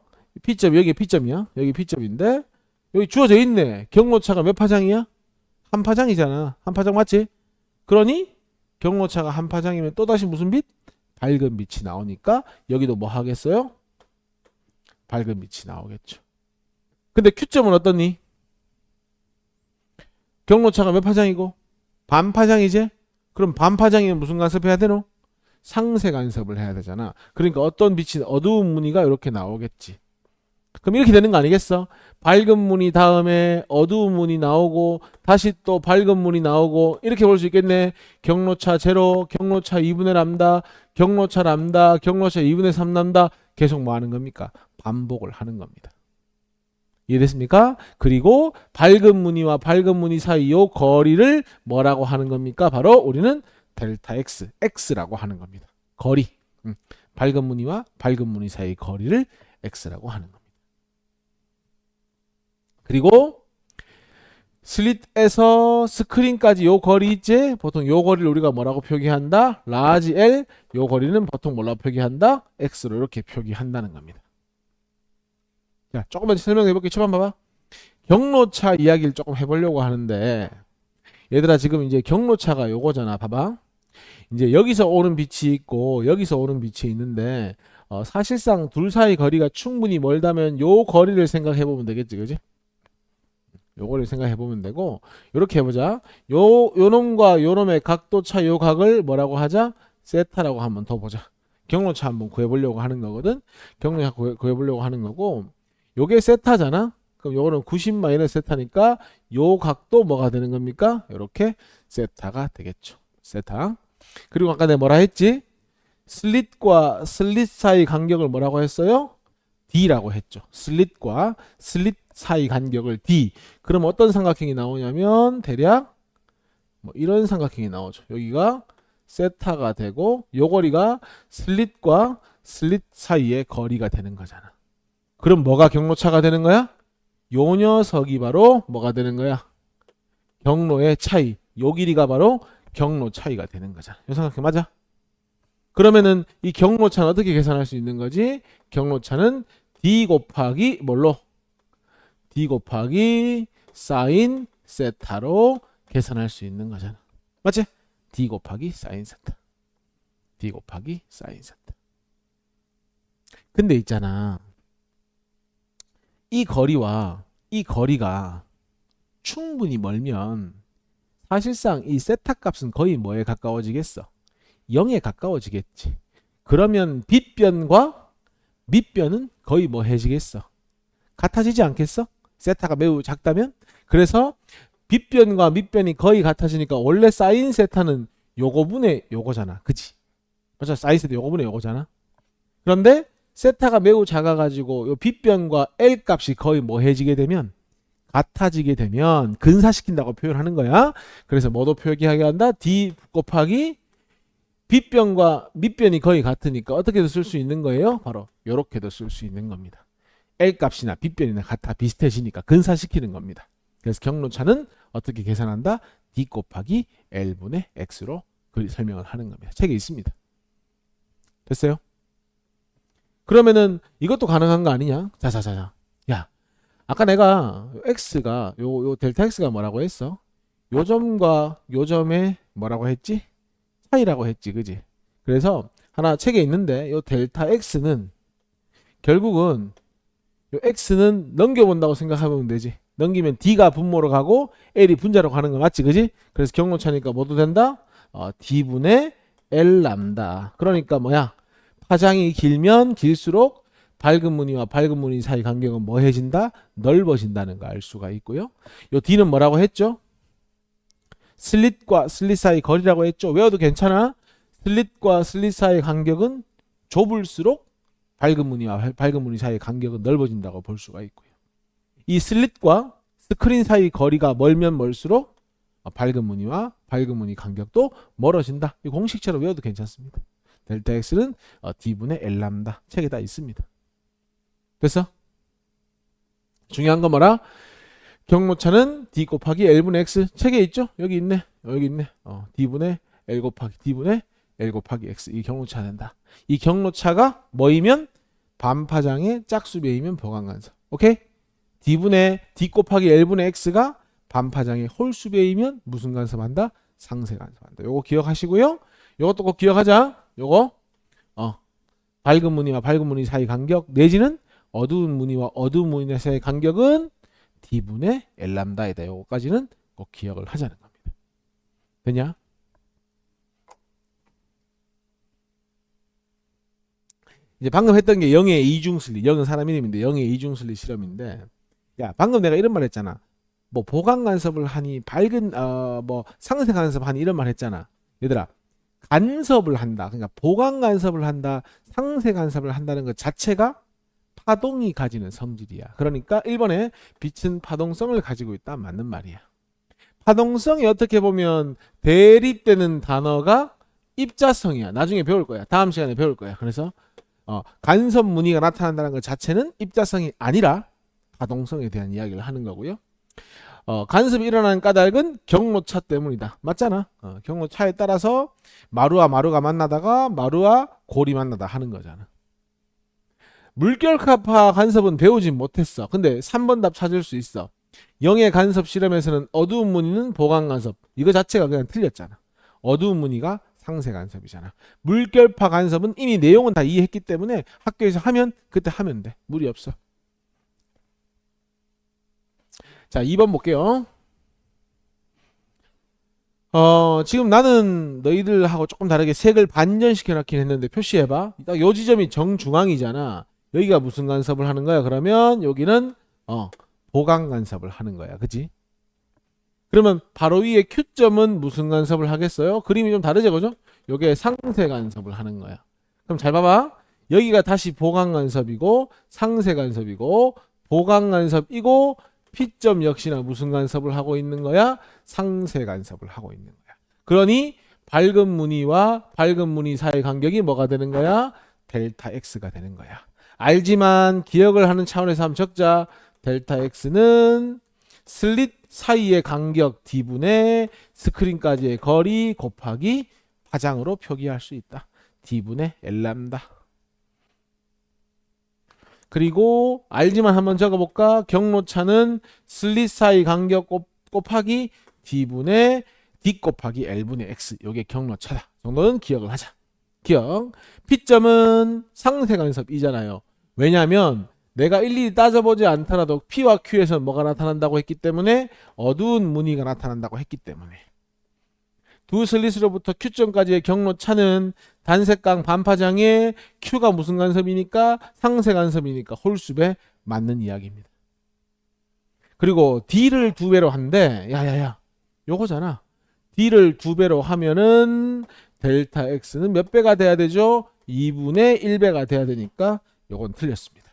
P점, 여기 P점이야. 여기 P점인데 여기 주어져 있네. 경로차가 몇 파장이야? 한 파장이잖아. 한 파장 맞지? 그러니 경로차가 한 파장이면 또다시 무슨 빛? 밝은 빛이 나오니까 여기도 뭐 하겠어요? 밝은 빛이 나오겠죠. 근데 Q점은 어떻니? 경로차가 몇 파장이고? 반 파장이지? 그럼 반 파장이면 무슨 간섭해야 되노? 상세 간섭을 해야 되잖아. 그러니까 어떤 빛이 어두운 무늬가 이렇게 나오겠지. 그럼 이렇게 되는 거 아니겠어? 밝은 무늬 다음에 어두운 무늬 나오고 다시 또 밝은 무늬 나오고 이렇게 볼 수 있겠네. 경로차 제로, 경로차 2분의 람다, 경로차 람다, 경로차 2분의 3 람다 계속 뭐 하는 겁니까? 반복을 하는 겁니다. 이해됐습니까? 그리고 밝은 무늬와 밝은 무늬 사이 요 거리를 뭐라고 하는 겁니까? 바로 우리는 델타 X, X라고 하는 겁니다. 거리. 밝은 무늬와 밝은 무늬 사이 거리를 X라고 하는 겁니다. 그리고 슬릿에서 스크린까지 요 거리 있지? 보통 요 거리를 우리가 뭐라고 표기한다? 라지 L. 요 거리는 보통 뭐라고 표기한다? X로 이렇게 표기한다는 겁니다. 자, 조금만 설명해 볼게요. 처음 봐봐. 경로차 이야기를 조금 해보려고 하는데, 얘들아 지금 이제 경로차가 요거잖아. 봐봐. 이제 여기서 오는 빛이 있고 여기서 오는 빛이 있는데 사실상 둘 사이 거리가 충분히 멀다면 요 거리를 생각해 보면 되겠지, 그지? 요거를 생각해 보면 되고, 요렇게 해보자. 요놈과 요놈의 각도 차 요 각을 뭐라고 하자? 세타라고 한번 더 보자. 경로차 한번 구해보려고 하는 거거든. 경로차 구해보려고 하는 거고, 요게 세타잖아. 그럼 요거는 90 마이너스 세타니까 요 각도 뭐가 되는 겁니까? 요렇게 세타가 되겠죠. 세타. 그리고 아까 내가 뭐라 했지? 슬릿과 슬릿 사이 간격을 뭐라고 했어요? D라고 했죠. 슬릿과 슬릿 사이 간격을 D. 그럼 어떤 삼각형이 나오냐면 대략 뭐 이런 삼각형이 나오죠. 여기가 세타가 되고 요 거리가 슬릿과 슬릿 사이의 거리가 되는 거잖아. 그럼 뭐가 경로차가 되는 거야? 요 녀석이 바로 뭐가 되는 거야? 경로의 차이. 요 길이가 바로 경로 차이가 되는 거잖아. 요 삼각형 맞아? 그러면은 이 경로차는 어떻게 계산할 수 있는 거지? 경로차는 D 곱하기 뭘로? D 곱하기 사인 세타로 계산할 수 있는 거잖아. 맞지? D 곱하기 사인 세타. D 곱하기 사인 세타. 근데 있잖아. 이 거리와 이 거리가 충분히 멀면 사실상 이 세타 값은 거의 뭐에 가까워지겠어? 0에 가까워지겠지. 그러면 빗변과 밑변은 거의 뭐 해지겠어? 같아지지 않겠어? 세타가 매우 작다면? 그래서 빗변과 밑변이 거의 같아지니까 원래 사인 세타는 요거분의 요거잖아. 그치? 맞아. 사인 세타 요거분의 요거잖아. 그런데 세타가 매우 작아가지고 요 빗변과 L 값이 거의 뭐 해지게 되면 같아지게 되면 근사시킨다고 표현하는 거야. 그래서 뭐도 표기하게 한다? D 곱하기 빗변과 밑변이 거의 같으니까 어떻게도 쓸 수 있는 거예요? 바로 이렇게도 쓸 수 있는 겁니다. L 값이나 빗변이나 같아 비슷해지니까 근사시키는 겁니다. 그래서 경로차는 어떻게 계산한다? D 곱하기 L분의 X로 설명을 하는 겁니다. 책에 있습니다. 됐어요? 그러면은 이것도 가능한 거 아니냐? 자자자자. 야, 아까 내가 X가 요 델타 X가 뭐라고 했어? 요 점과 요 점의 뭐라고 했지? 차이라고 했지, 그지? 그래서 하나 책에 있는데 요 델타 X는 결국은 요 X는 넘겨본다고 생각하면 되지. 넘기면 D가 분모로 가고 L이 분자로 가는 거 맞지, 그지? 그래서 경로차니까 뭐도 된다? D분의 L 람다. 그러니까 뭐야? 파장이 길면 길수록 밝은 무늬와 밝은 무늬 사이 간격은 뭐해진다? 넓어진다는 거 알 수가 있고요. 요 D는 뭐라고 했죠? 슬릿과 슬릿 사이 거리라고 했죠. 외워도 괜찮아. 슬릿과 슬릿 사이 간격은 좁을수록 밝은 무늬와 밝은 무늬 사이 간격은 넓어진다고 볼 수가 있고요. 이 슬릿과 스크린 사이 거리가 멀면 멀수록 밝은 무늬와 밝은 무늬 간격도 멀어진다. 이 공식처럼 외워도 괜찮습니다. 델타 X는 D분의 L 람다. 책에 다 있습니다. 됐어? 중요한 건 뭐라? 경로차는 D 곱하기 L분의 X. 책에 있죠? 여기 있네. 여기 있네. D분의 L 곱하기 D분의 L 곱하기 X. 이 경로차 된다. 이 경로차가 뭐이면? 반파장의 짝수배이면 보강간섭. 오케이? D분의 D 곱하기 L분의 X가 반파장의 홀수배이면 무슨 간섭한다? 상세간섭한다. 요거 기억하시고요. 요것도 꼭 기억하자. 요거 밝은 무늬와 밝은 무늬 사이 간격 내지는 어두운 무늬와 어두운 무늬 사이 간격은 D분의 L 람다이다. 요거까지는 꼭 기억을 하자는 겁니다. 되냐? 이제 방금 했던 게 0의 이중슬릿. 0은 사람 이름인데 0의 이중슬릿 실험인데, 야, 방금 내가 이런 말 했잖아. 뭐 보강간섭을 하니 밝은 뭐 상세간섭 하니 이런 말 했잖아. 얘들아, 간섭을 한다. 그러니까 보강간섭을 한다. 상세간섭을 한다는 것 자체가 파동이 가지는 성질이야. 그러니까 1번에 빛은 파동성을 가지고 있다. 맞는 말이야. 파동성이 어떻게 보면 대립되는 단어가 입자성이야. 나중에 배울 거야. 다음 시간에 배울 거야. 그래서 간섭 무늬가 나타난다는 것 자체는 입자성이 아니라 파동성에 대한 이야기를 하는 거고요. 간섭이 일어나는 까닭은 경로차 때문이다. 맞잖아. 경로차에 따라서 마루와 마루가 만나다가 마루와 골이 만나다 하는 거잖아. 물결카파 간섭은 배우지 못했어. 근데 3번 답 찾을 수 있어. 0의 간섭 실험에서는 어두운 무늬는 보강 간섭. 이거 자체가 그냥 틀렸잖아. 어두운 무늬가 상세 간섭이잖아. 물결파 간섭은 이미 내용은 다 이해했기 때문에 학교에서 하면 그때 하면 돼. 무리 없어. 자, 2번 볼게요. 지금 나는 너희들하고 조금 다르게 색을 반전시켜 놨긴 했는데 표시해봐. 딱 요 지점이 정중앙이잖아. 여기가 무슨 간섭을 하는 거야? 그러면 여기는 보강 간섭을 하는 거야. 그치? 그러면 바로 위에 Q점은 무슨 간섭을 하겠어요? 그림이 좀 다르죠, 그죠? 요게 상세 간섭을 하는 거야. 그럼 잘 봐봐. 여기가 다시 보강 간섭이고 상세 간섭이고 보강 간섭이고 P점 역시나 무슨 간섭을 하고 있는 거야? 상세 간섭을 하고 있는 거야. 그러니 밝은 무늬와 밝은 무늬 사이 간격이 뭐가 되는 거야? 델타 X가 되는 거야. 알지만 기억을 하는 차원에서 한번 적자. 델타 X는 슬릿 사이의 간격 D분의 스크린까지의 거리 곱하기 파장으로 표기할 수 있다. D분의 L 람다. 그리고 알지만 한번 적어볼까? 경로차는 슬릿 사이 간격 곱하기 D분의 D 곱하기 L분의 X. 요게 경로차다. 정도는 기억을 하자. 기억. P점은 상세간섭이잖아요. 왜냐하면 내가 일일이 따져보지 않더라도 P와 Q에서 뭐가 나타난다고 했기 때문에 어두운 무늬가 나타난다고 했기 때문에 두 슬릿으로부터 Q점까지의 경로차는 단색강 반파장에 Q가 무슨 간섭이니까 상세 간섭이니까 홀수배 맞는 이야기입니다. 그리고 D를 2배로 한대. 야야야 요거잖아. D를 2배로 하면은 델타 X는 몇 배가 돼야 되죠? 2분의 1배가 돼야 되니까 요건 틀렸습니다.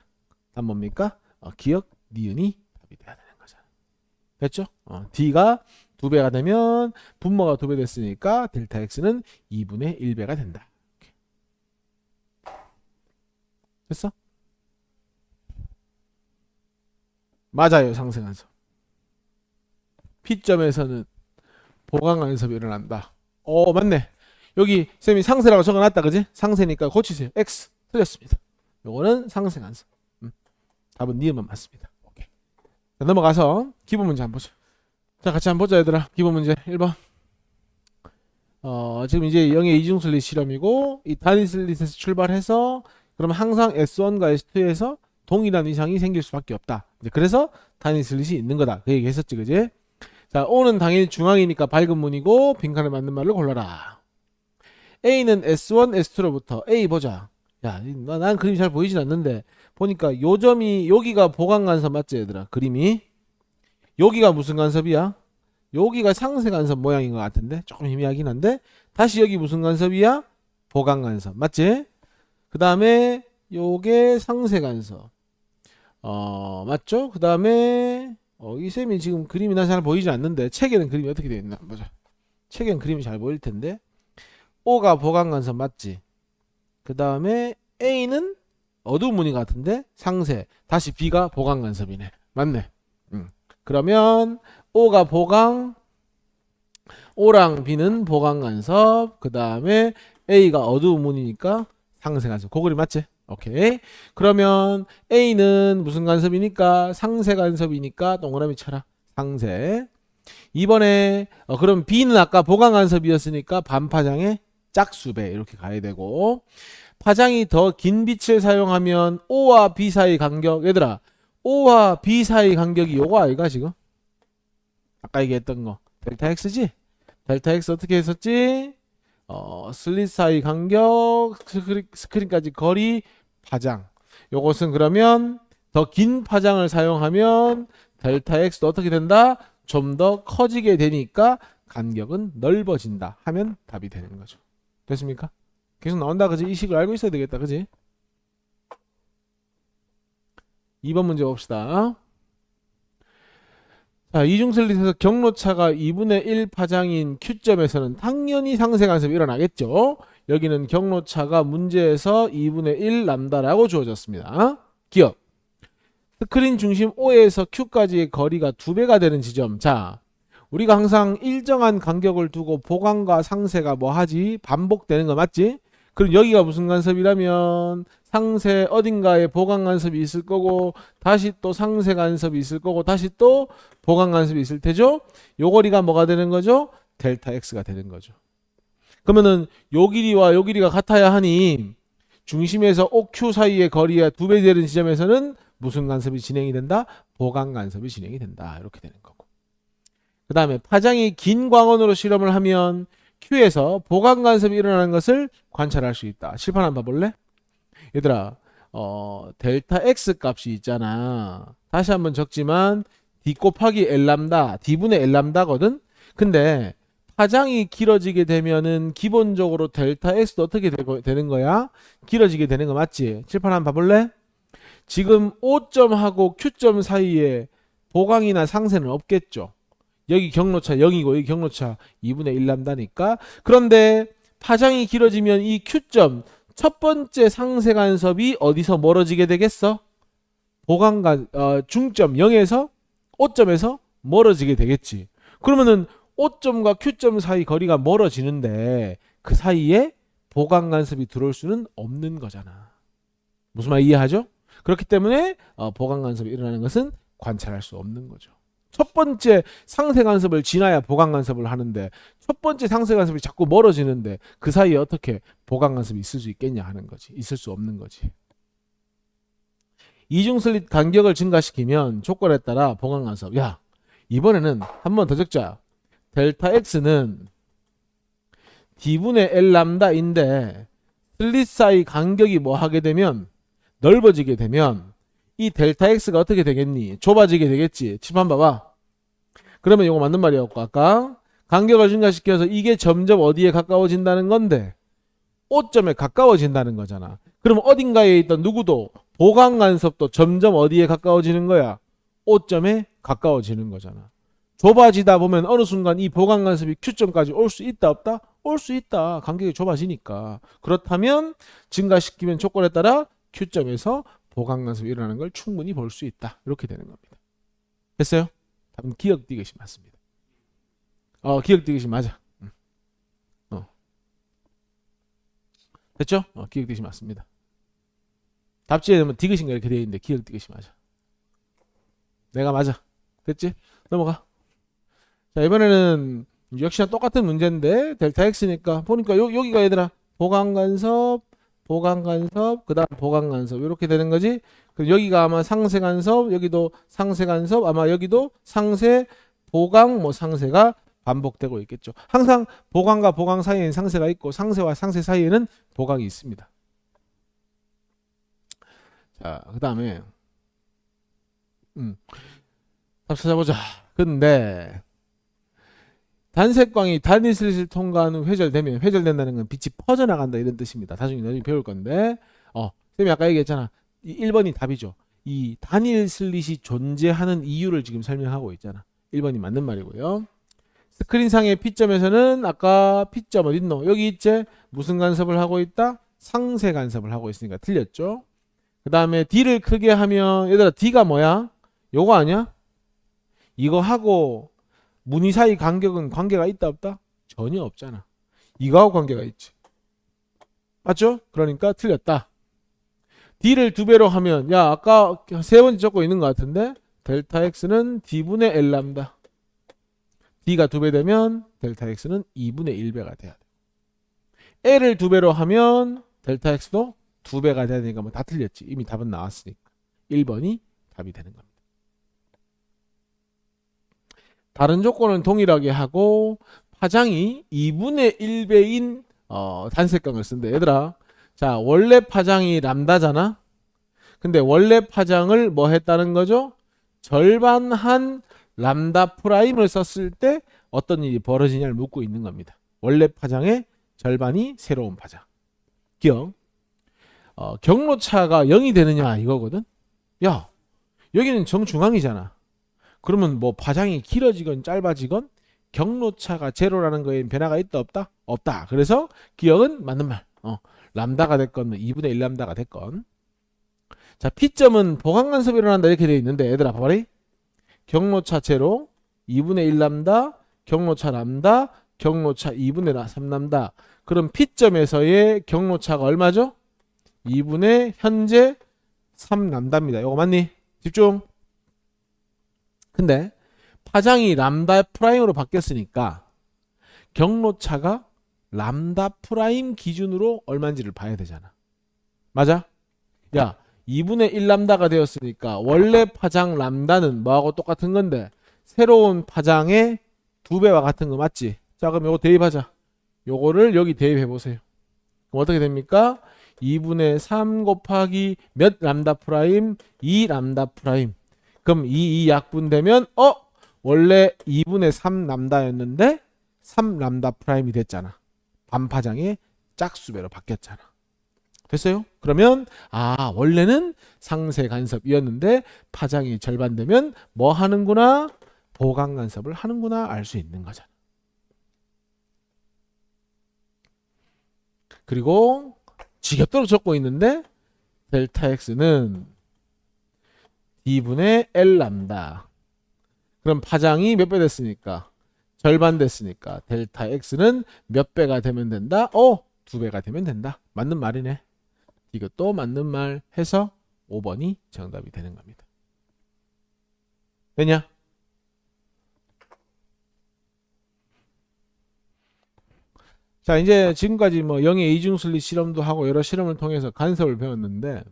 답 뭡니까? 기억 니은이 답이 돼야 되는 거잖아. 됐죠? D가 2배가 되면 분모가 2배 됐으니까 델타 X는 2분의 1배가 된다. 됐어? 맞아요. 상생한서. P점에서는 보강 간섭이 일어난다. 맞네. 여기 쌤이 상세라고 적어놨다, 그지? 상세니까 고치세요. X 틀렸습니다. 요거는 상세 간섭. 답은 니은만 맞습니다. 오케이. 자, 넘어가서 기본 문제 한번 보죠. 자, 같이 한번 보자, 얘들아. 기본 문제 1번. 지금 이제 0의 이중슬릿 실험이고, 이 단위 슬릿에서 출발해서, 그럼 항상 S1과 S2에서 동일한 이상이 생길 수밖에 없다. 이제 그래서 단위 슬릿이 있는 거다. 그 얘기 했었지, 그지? 자, O는 당연히 중앙이니까 밝은 문이고, 빈칸에 맞는 말을 골라라. A는 S1, S2로부터 A 보자. 야, 난 그림이 잘 보이진 않는데, 보니까 요 점이, 여기가 보강 간섭 맞지, 얘들아? 그림이? 여기가 무슨 간섭이야? 여기가 상세 간섭 모양인 것 같은데 조금 희미하긴 한데 다시 여기 무슨 간섭이야? 보강 간섭 맞지? 그 다음에 요게 상세 간섭 맞죠? 그 다음에 이 쌤이 지금 그림이 나 잘 보이지 않는데 책에는 그림이 어떻게 되어 있나 보자. 책에는 그림이 잘 보일 텐데 O가 보강 간섭 맞지? 그 다음에 A는 어두운 무늬 같은데 상세 다시 B가 보강 간섭이네. 맞네. 그러면 O가 보강, O랑 B는 보강 간섭, 그 다음에 A가 어두운 문이니까 상세 간섭. 그 그림 맞지? 오케이. 그러면 A는 무슨 간섭이니까? 상세 간섭이니까 동그라미 쳐라. 상세. 이번에 그럼 B는 아까 보강 간섭이었으니까 반파장의 짝수배 이렇게 가야 되고 파장이 더 긴 빛을 사용하면 O와 B 사이 간격 얘들아 O와 B 사이 간격이 요거 아이가 지금? 아까 얘기했던 거 델타 X지? 델타 X 어떻게 했었지? 슬릿 사이 간격 스크린까지 거리 파장 요것은 그러면 더 긴 파장을 사용하면 델타 X도 어떻게 된다? 좀 더 커지게 되니까 간격은 넓어진다 하면 답이 되는 거죠. 됐습니까? 계속 나온다 그지? 이 식을 알고 있어야 되겠다 그지? 2번 문제 봅시다. 자, 이중슬릿에서 경로차가 2분의 1 파장인 Q점에서는 당연히 상세 간섭이 일어나겠죠. 여기는 경로차가 문제에서 2분의 1 람다라고 주어졌습니다. 기억. 스크린 중심 O에서 Q까지의 거리가 2배가 되는 지점. 자, 우리가 항상 일정한 간격을 두고 보강과 상세가 뭐 하지? 반복되는 거 맞지? 그럼 여기가 무슨 간섭이라면 상세 어딘가에 보강 간섭이 있을 거고 다시 또 상세 간섭이 있을 거고 다시 또 보강 간섭이 있을 테죠. 요 거리가 뭐가 되는 거죠? 델타 X가 되는 거죠. 그러면은 요 길이와 요 길이가 같아야 하니 중심에서 OQ 사이의 거리가 2배 되는 지점에서는 무슨 간섭이 진행이 된다? 보강 간섭이 진행이 된다. 이렇게 되는 거고. 그 다음에 파장이 긴 광원으로 실험을 하면 Q에서 보강 간섭이 일어나는 것을 관찰할 수 있다. 칠판 한번 봐볼래? 얘들아 델타 X 값이 있잖아. 다시 한번 적지만 D 곱하기 L 람다 D분의 L 람다거든. 근데 파장이 길어지게 되면은 기본적으로 델타 X도 어떻게 되는 거야? 길어지게 되는 거 맞지? 칠판 한번 봐볼래? 지금 O점하고 Q점 사이에 보강이나 상세는 없겠죠. 여기 경로차 0이고 여기 경로차 2분의 1 람다니까. 그런데 파장이 길어지면 이 Q점 첫 번째 상세 간섭이 어디서 멀어지게 되겠어? 중점 0에서 O점에서 멀어지게 되겠지. 그러면은 O점과 Q점 사이 거리가 멀어지는데 그 사이에 보강 간섭이 들어올 수는 없는 거잖아. 무슨 말 이해하죠? 그렇기 때문에 보강 간섭이 일어나는 것은 관찰할 수 없는 거죠. 첫 번째 상세 간섭을 지나야 보강 간섭을 하는데 첫 번째 상세 간섭이 자꾸 멀어지는데 그 사이에 어떻게 보강 간섭이 있을 수 있겠냐 하는 거지. 있을 수 없는 거지. 이중 슬릿 간격을 증가시키면 조건에 따라 보강 간섭. 야, 이번에는 한 번 더 적자. 델타 X는 D분의 L 람다인데 슬릿 사이 간격이 뭐 하게 되면 넓어지게 되면 이 델타 X가 어떻게 되겠니? 좁아지게 되겠지. 칠판 봐봐. 그러면 이거 맞는 말이었고 아까 간격을 증가시켜서 이게 점점 어디에 가까워진다는 건데 O점에 가까워진다는 거잖아. 그럼 어딘가에 있던 누구도 보강 간섭도 점점 어디에 가까워지는 거야? O점에 가까워지는 거잖아. 좁아지다 보면 어느 순간 이 보강 간섭이 Q점까지 올 수 있다 없다? 올 수 있다. 간격이 좁아지니까. 그렇다면 증가시키면 조건에 따라 Q점에서 보강 간섭이 일어나는 걸 충분히 볼 수 있다. 이렇게 되는 겁니다. 됐어요? 답은 기억 디귿이 맞습니다. 기억 디귿이 맞아. 어. 됐죠? 기억 디귿이 맞습니다. 답지에 뭐 디귿인가 이렇게 되어 있는데 기억 디귿이 맞아. 내가 맞아. 됐지? 넘어가. 자, 이번에는 역시나 똑같은 문제인데 델타 x니까 보니까 여기가 얘들아 보강간섭, 보강간섭, 그 다음 보강간섭 이렇게 되는 거지. 그럼 여기가 아마 상세간섭, 여기도 상세간섭, 아마 여기도 상세, 보강, 뭐 상세가 반복되고 있겠죠. 항상 보강과 보강 사이에는 상세가 있고 상세와 상세 사이에는 보강이 있습니다. 자, 그 다음에 답 찾아보자. 근데 단색광이 단일슬릿을 통과한 후 회절되면, 회절된다는 건 빛이 퍼져나간다 이런 뜻입니다. 나중에 배울 건데 쌤이 아까 얘기했잖아. 이 1번이 답이죠. 이 단일슬릿이 존재하는 이유를 지금 설명하고 있잖아. 1번이 맞는 말이고요. 스크린상의 P점에서는 아까 P점 어딨노? 여기 있지? 무슨 간섭을 하고 있다? 상세 간섭을 하고 있으니까 틀렸죠. 그 다음에 D를 크게 하면 얘들아 D가 뭐야? 요거 아니야? 이거하고 무늬 사이 간격은 관계가 있다 없다? 전혀 없잖아. 이거하고 관계가 있지. 맞죠? 그러니까 틀렸다. D를 2배로 하면 야 아까 3번째 적고 있는 것 같은데 델타 X는 D분의 L 람다. D가 2배 되면 델타 X는 2분의 1배가 돼야 돼. L을 2배로 하면 델타 X도 2배가 돼야 되니까 뭐 다 틀렸지. 이미 답은 나왔으니까. 1번이 답이 되는 겁니다. 다른 조건은 동일하게 하고 파장이 2분의 1배인 단색광을 쓴대. 얘들아, 자 원래 파장이 람다잖아. 근데 원래 파장을 뭐 했다는 거죠? 절반한 람다 프라임을 썼을 때 어떤 일이 벌어지냐를 묻고 있는 겁니다. 원래 파장의 절반이 새로운 파장. 기억. 경로차가 0이 되느냐 이거거든. 야 여기는 정중앙이잖아. 그러면 뭐 파장이 길어지건 짧아지건 경로차가 제로라는 거에 변화가 있다 없다? 없다. 그래서 기억은 맞는 말. 람다가 됐건 2분의 1 람다가 됐건. 자 P점은 보강간섭이 일어난다 이렇게 되어 있는데 얘들아 봐봐라. 경로차 제로 2분의 1 람다, 경로차 람다, 경로차 2분의 3 람다. 그럼 P점에서의 경로차가 얼마죠? 2분의 현재 3 람다입니다. 이거 맞니? 집중. 근데 파장이 람다 프라임으로 바뀌었으니까 경로차가 람다 프라임 기준으로 얼마인지를 봐야 되잖아. 맞아? 야 2분의 1 람다가 되었으니까 원래 파장 람다는 뭐하고 똑같은 건데 새로운 파장의 2배와 같은 거 맞지? 자 그럼 요거 대입하자. 요거를 여기 대입해 보세요. 그럼 어떻게 됩니까? 2분의 3 곱하기 몇 람다 프라임? 2 람다 프라임. 그럼 이 약분되면 원래 2분의 3 람다였는데 3 람다 프라임이 됐잖아. 반파장의 짝수배로 바뀌었잖아. 됐어요? 그러면 원래는 상세 간섭이었는데 파장이 절반 되면 뭐 하는구나? 보강 간섭을 하는구나 알 수 있는 거잖아. 그리고 지겹도록 적고 있는데 델타 X는 D분의 L 람다. 그럼 파장이 몇 배 됐으니까? 절반 됐으니까 델타 X는 몇 배가 되면 된다? 2배가 되면 된다. 맞는 말이네. 이것도 맞는 말 해서 5번이 정답이 되는 겁니다. 되냐? 자 이제 지금까지 뭐 영의 이중슬릿 실험도 하고 여러 실험을 통해서 간섭을 배웠는데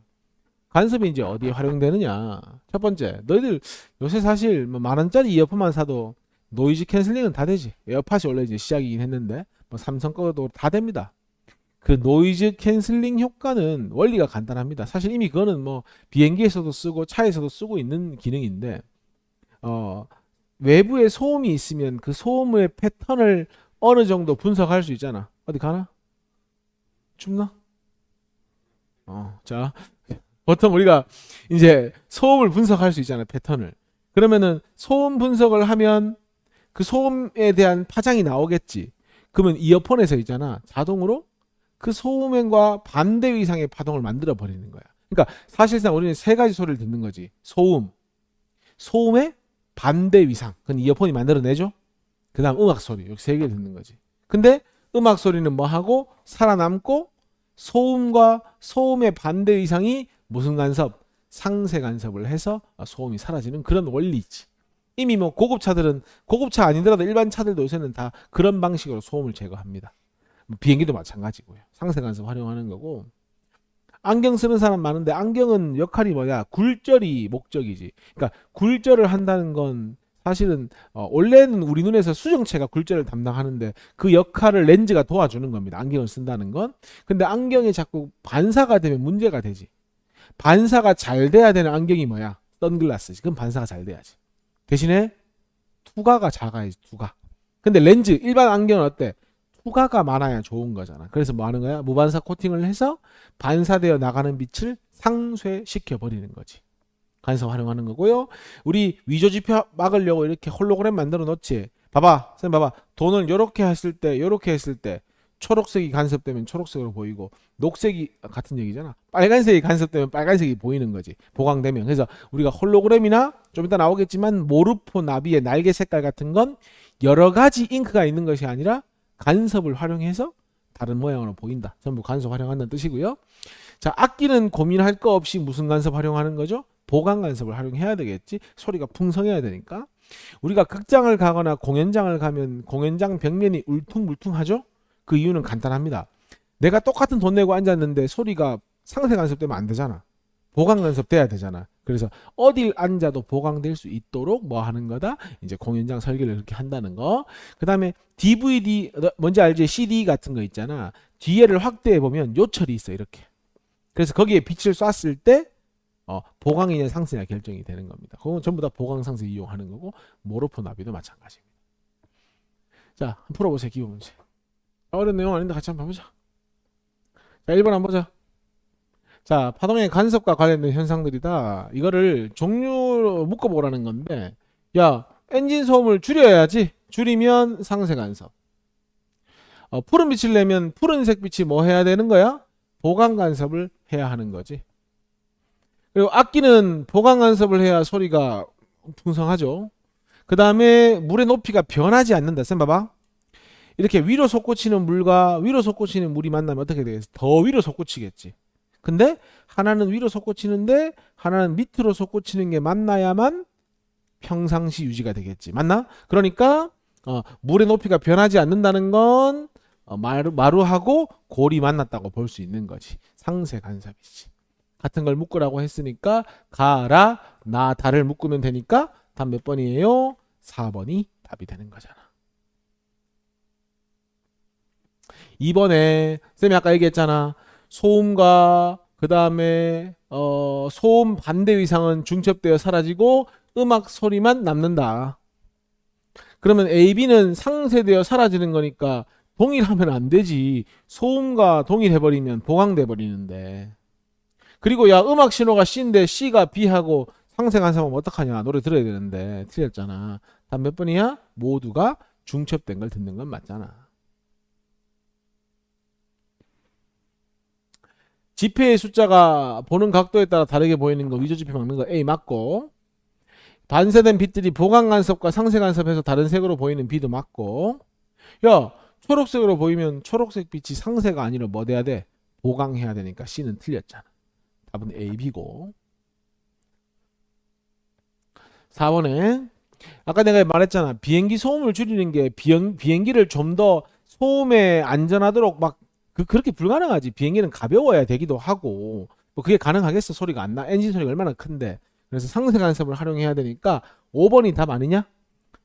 간섭이 이제 어디에 활용되느냐. 첫 번째, 너희들 요새 사실 뭐 10,000원짜리 이어폰만 사도 노이즈 캔슬링은 다 되지. 에어팟이 원래 이제 시작이긴 했는데 뭐 삼성 거도 다 됩니다. 그 노이즈 캔슬링 효과는 원리가 간단합니다. 사실 이미 그거는 뭐 비행기에서도 쓰고 차에서도 쓰고 있는 기능인데 외부에 소음이 있으면 그 소음의 패턴을 어느 정도 분석할 수 있잖아. 어디 가나? 춥나? 자 보통 우리가 이제 소음을 분석할 수 있잖아요. 패턴을. 그러면은 소음 분석을 하면 그 소음에 대한 파장이 나오겠지. 그러면 이어폰에서 있잖아. 자동으로 그 소음과 반대 위상의 파동을 만들어 버리는 거야. 그러니까 사실상 우리는 세 가지 소리를 듣는 거지. 소음, 소음의 반대 위상. 그건 이어폰이 만들어내죠. 그 다음 음악 소리. 여기 세 개 듣는 거지. 근데 음악 소리는 뭐 하고 살아남고 소음과 소음의 반대 이상이 무슨 간섭? 상쇄 간섭을 해서 소음이 사라지는 그런 원리지. 이미 뭐 고급차들은 고급차 아니더라도 일반 차들도 요새는 다 그런 방식으로 소음을 제거합니다. 비행기도 마찬가지고요. 상쇄 간섭 활용하는 거고. 안경 쓰는 사람 많은데 안경은 역할이 뭐야? 굴절이 목적이지. 그러니까 굴절을 한다는 건 사실은 원래는 우리 눈에서 수정체가 굴절을 담당하는데 그 역할을 렌즈가 도와주는 겁니다. 안경을 쓴다는 건. 근데 안경이 자꾸 반사가 되면 문제가 되지. 반사가 잘 돼야 되는 안경이 뭐야? 선글라스지. 그럼 반사가 잘 돼야지. 대신에 투과가 작아야지. 투과. 근데 렌즈 일반 안경은 어때? 투과가 많아야 좋은 거잖아. 그래서 뭐 하는 거야? 무반사 코팅을 해서 반사되어 나가는 빛을 상쇄시켜 버리는 거지. 간섭 활용하는 거고요. 우리 위조지표 막으려고 이렇게 홀로그램 만들어 놓지. 봐봐, 선생님 봐봐. 돈을 요렇게 했을 때, 요렇게 했을 때 초록색이 간섭되면 초록색으로 보이고 녹색이 같은 얘기잖아. 빨간색이 간섭되면 빨간색이 보이는 거지. 보강되면. 그래서 우리가 홀로그램이나 좀 이따 나오겠지만 모르포 나비의 날개 색깔 같은 건 여러 가지 잉크가 있는 것이 아니라 간섭을 활용해서 다른 모양으로 보인다. 전부 간섭 활용한다는 뜻이고요. 자, 악기는 고민할 거 없이 무슨 간섭 활용하는 거죠? 보강 간섭을 활용해야 되겠지. 소리가 풍성해야 되니까. 우리가 극장을 가거나 공연장을 가면 공연장 벽면이 울퉁불퉁하죠? 그 이유는 간단합니다. 내가 똑같은 돈 내고 앉았는데 소리가 상쇄 간섭되면 안 되잖아. 보강 간섭돼야 되잖아. 그래서 어딜 앉아도 보강될 수 있도록 뭐 하는 거다? 이제 공연장 설계를 그렇게 한다는 거. 그 다음에 DVD, 뭔지 알지? CD 같은 거 있잖아. 뒤에를 확대해 보면 요철이 있어, 이렇게. 그래서 거기에 빛을 쐈을 때 보강이냐 상쇄냐 결정이 되는 겁니다. 그건 전부 다 보강 상쇄 이용하는 거고 모로포 나비도 마찬가지입니다. 자, 한번 풀어보세요. 기본 문제. 어려운 내용 아닌데 같이 한번 보자. 자, 1번 한번 보자. 자, 파동의 간섭과 관련된 현상들이다. 이거를 종류로 묶어보라는 건데, 야, 엔진 소음을 줄여야지. 줄이면 상쇄 간섭. 푸른 빛을 내면 푸른색 빛이 뭐 해야 되는 거야? 보강 간섭을 해야 하는 거지. 그리고 악기는 보강 간섭을 해야 소리가 풍성하죠. 그 다음에 물의 높이가 변하지 않는다. 쌤 봐봐. 이렇게 위로 솟구치는 물과 위로 솟구치는 물이 만나면 어떻게 되겠어? 더 위로 솟구치겠지. 근데 하나는 위로 솟구치는데 하나는 밑으로 솟구치는 게 만나야만 평상시 유지가 되겠지. 맞나? 그러니까 물의 높이가 변하지 않는다는 건 마루하고 골이 만났다고 볼 수 있는 거지. 상쇄 간섭이지. 같은 걸 묶으라고 했으니까 가라 나 다를 묶으면 되니까 답 몇 번이에요? 4번이 답이 되는 거잖아. 2번에 쌤이 아까 얘기했잖아. 소음과 그 다음에 소음 반대 위상은 중첩되어 사라지고 음악 소리만 남는다. 그러면 A, B는 상쇄되어 사라지는 거니까 동일하면 안 되지. 소음과 동일해버리면 보강돼 버리는데. 그리고 야, 음악 신호가 C인데 C가 B하고 상쇄 간섭하면 어떡하냐. 노래 들어야 되는데 틀렸잖아. 답 몇 번이야? 모두가 중첩된 걸 듣는 건 맞잖아. 지폐의 숫자가 보는 각도에 따라 다르게 보이는 거 위조지폐 막는 거 A 맞고, 반사된 빛들이 보강 간섭과 상쇄 간섭해서 다른 색으로 보이는 B도 맞고, 야, 초록색으로 보이면 초록색 빛이 상쇄가 아니라 뭐 돼야 돼? 보강해야 되니까 C는 틀렸잖아. 답은 A, B고. 4번에 아까 내가 말했잖아. 비행기 소음을 줄이는 게 비행기를 좀 더 소음에 안전하도록 막 그렇게 불가능하지. 비행기는 가벼워야 되기도 하고 뭐 그게 가능하겠어. 소리가 안 나. 엔진 소리가 얼마나 큰데. 그래서 상쇄 간섭을 활용해야 되니까 5번이 답 아니냐?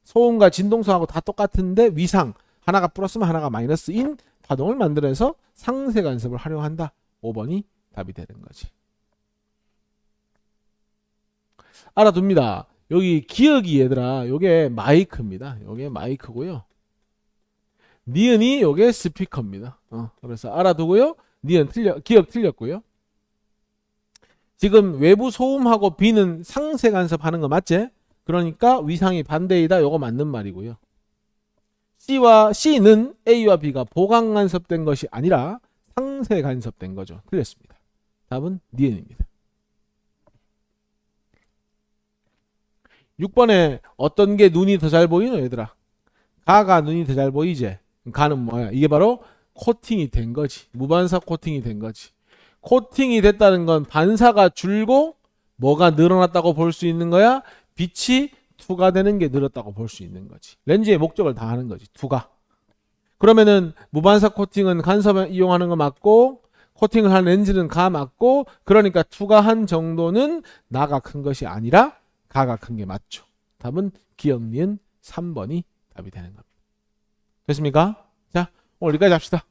소음과 진동소하고 다 똑같은데 위상 하나가 플러스면 하나가 마이너스인 파동을 만들어서 상쇄 간섭을 활용한다. 5번이 답이 되는 거지. 알아둡니다. 여기 기억이 얘들아, 요게 마이크입니다. 요게 마이크고요. 니은이 요게 스피커입니다. 그래서 알아두고요. 니은 기억 틀렸고요. 지금 외부 소음하고 B는 상쇄 간섭하는 거 맞지? 그러니까 위상이 반대이다. 요거 맞는 말이고요. C는 A와 B가 보강 간섭된 것이 아니라 상쇄 간섭된 거죠. 틀렸습니다. 답은 니은입니다. 6번에 어떤 게 눈이 더 잘 보이노 얘들아? 가가 눈이 더 잘 보이지. 가는 뭐야? 이게 바로 코팅이 된 거지. 무반사 코팅이 된 거지. 코팅이 됐다는 건 반사가 줄고 뭐가 늘어났다고 볼 수 있는 거야? 빛이 투과되는 게 늘었다고 볼 수 있는 거지. 렌즈의 목적을 다 하는 거지. 투과. 그러면은 무반사 코팅은 간섭을 이용하는 거 맞고 코팅을 한 렌즈는 가 맞고 그러니까 투과한 정도는 나가 큰 것이 아니라 가가 큰 게 맞죠. 답은 기억 니은 3번이 답이 되는 겁니다. 됐습니까? 자, 오늘 여기까지 합시다.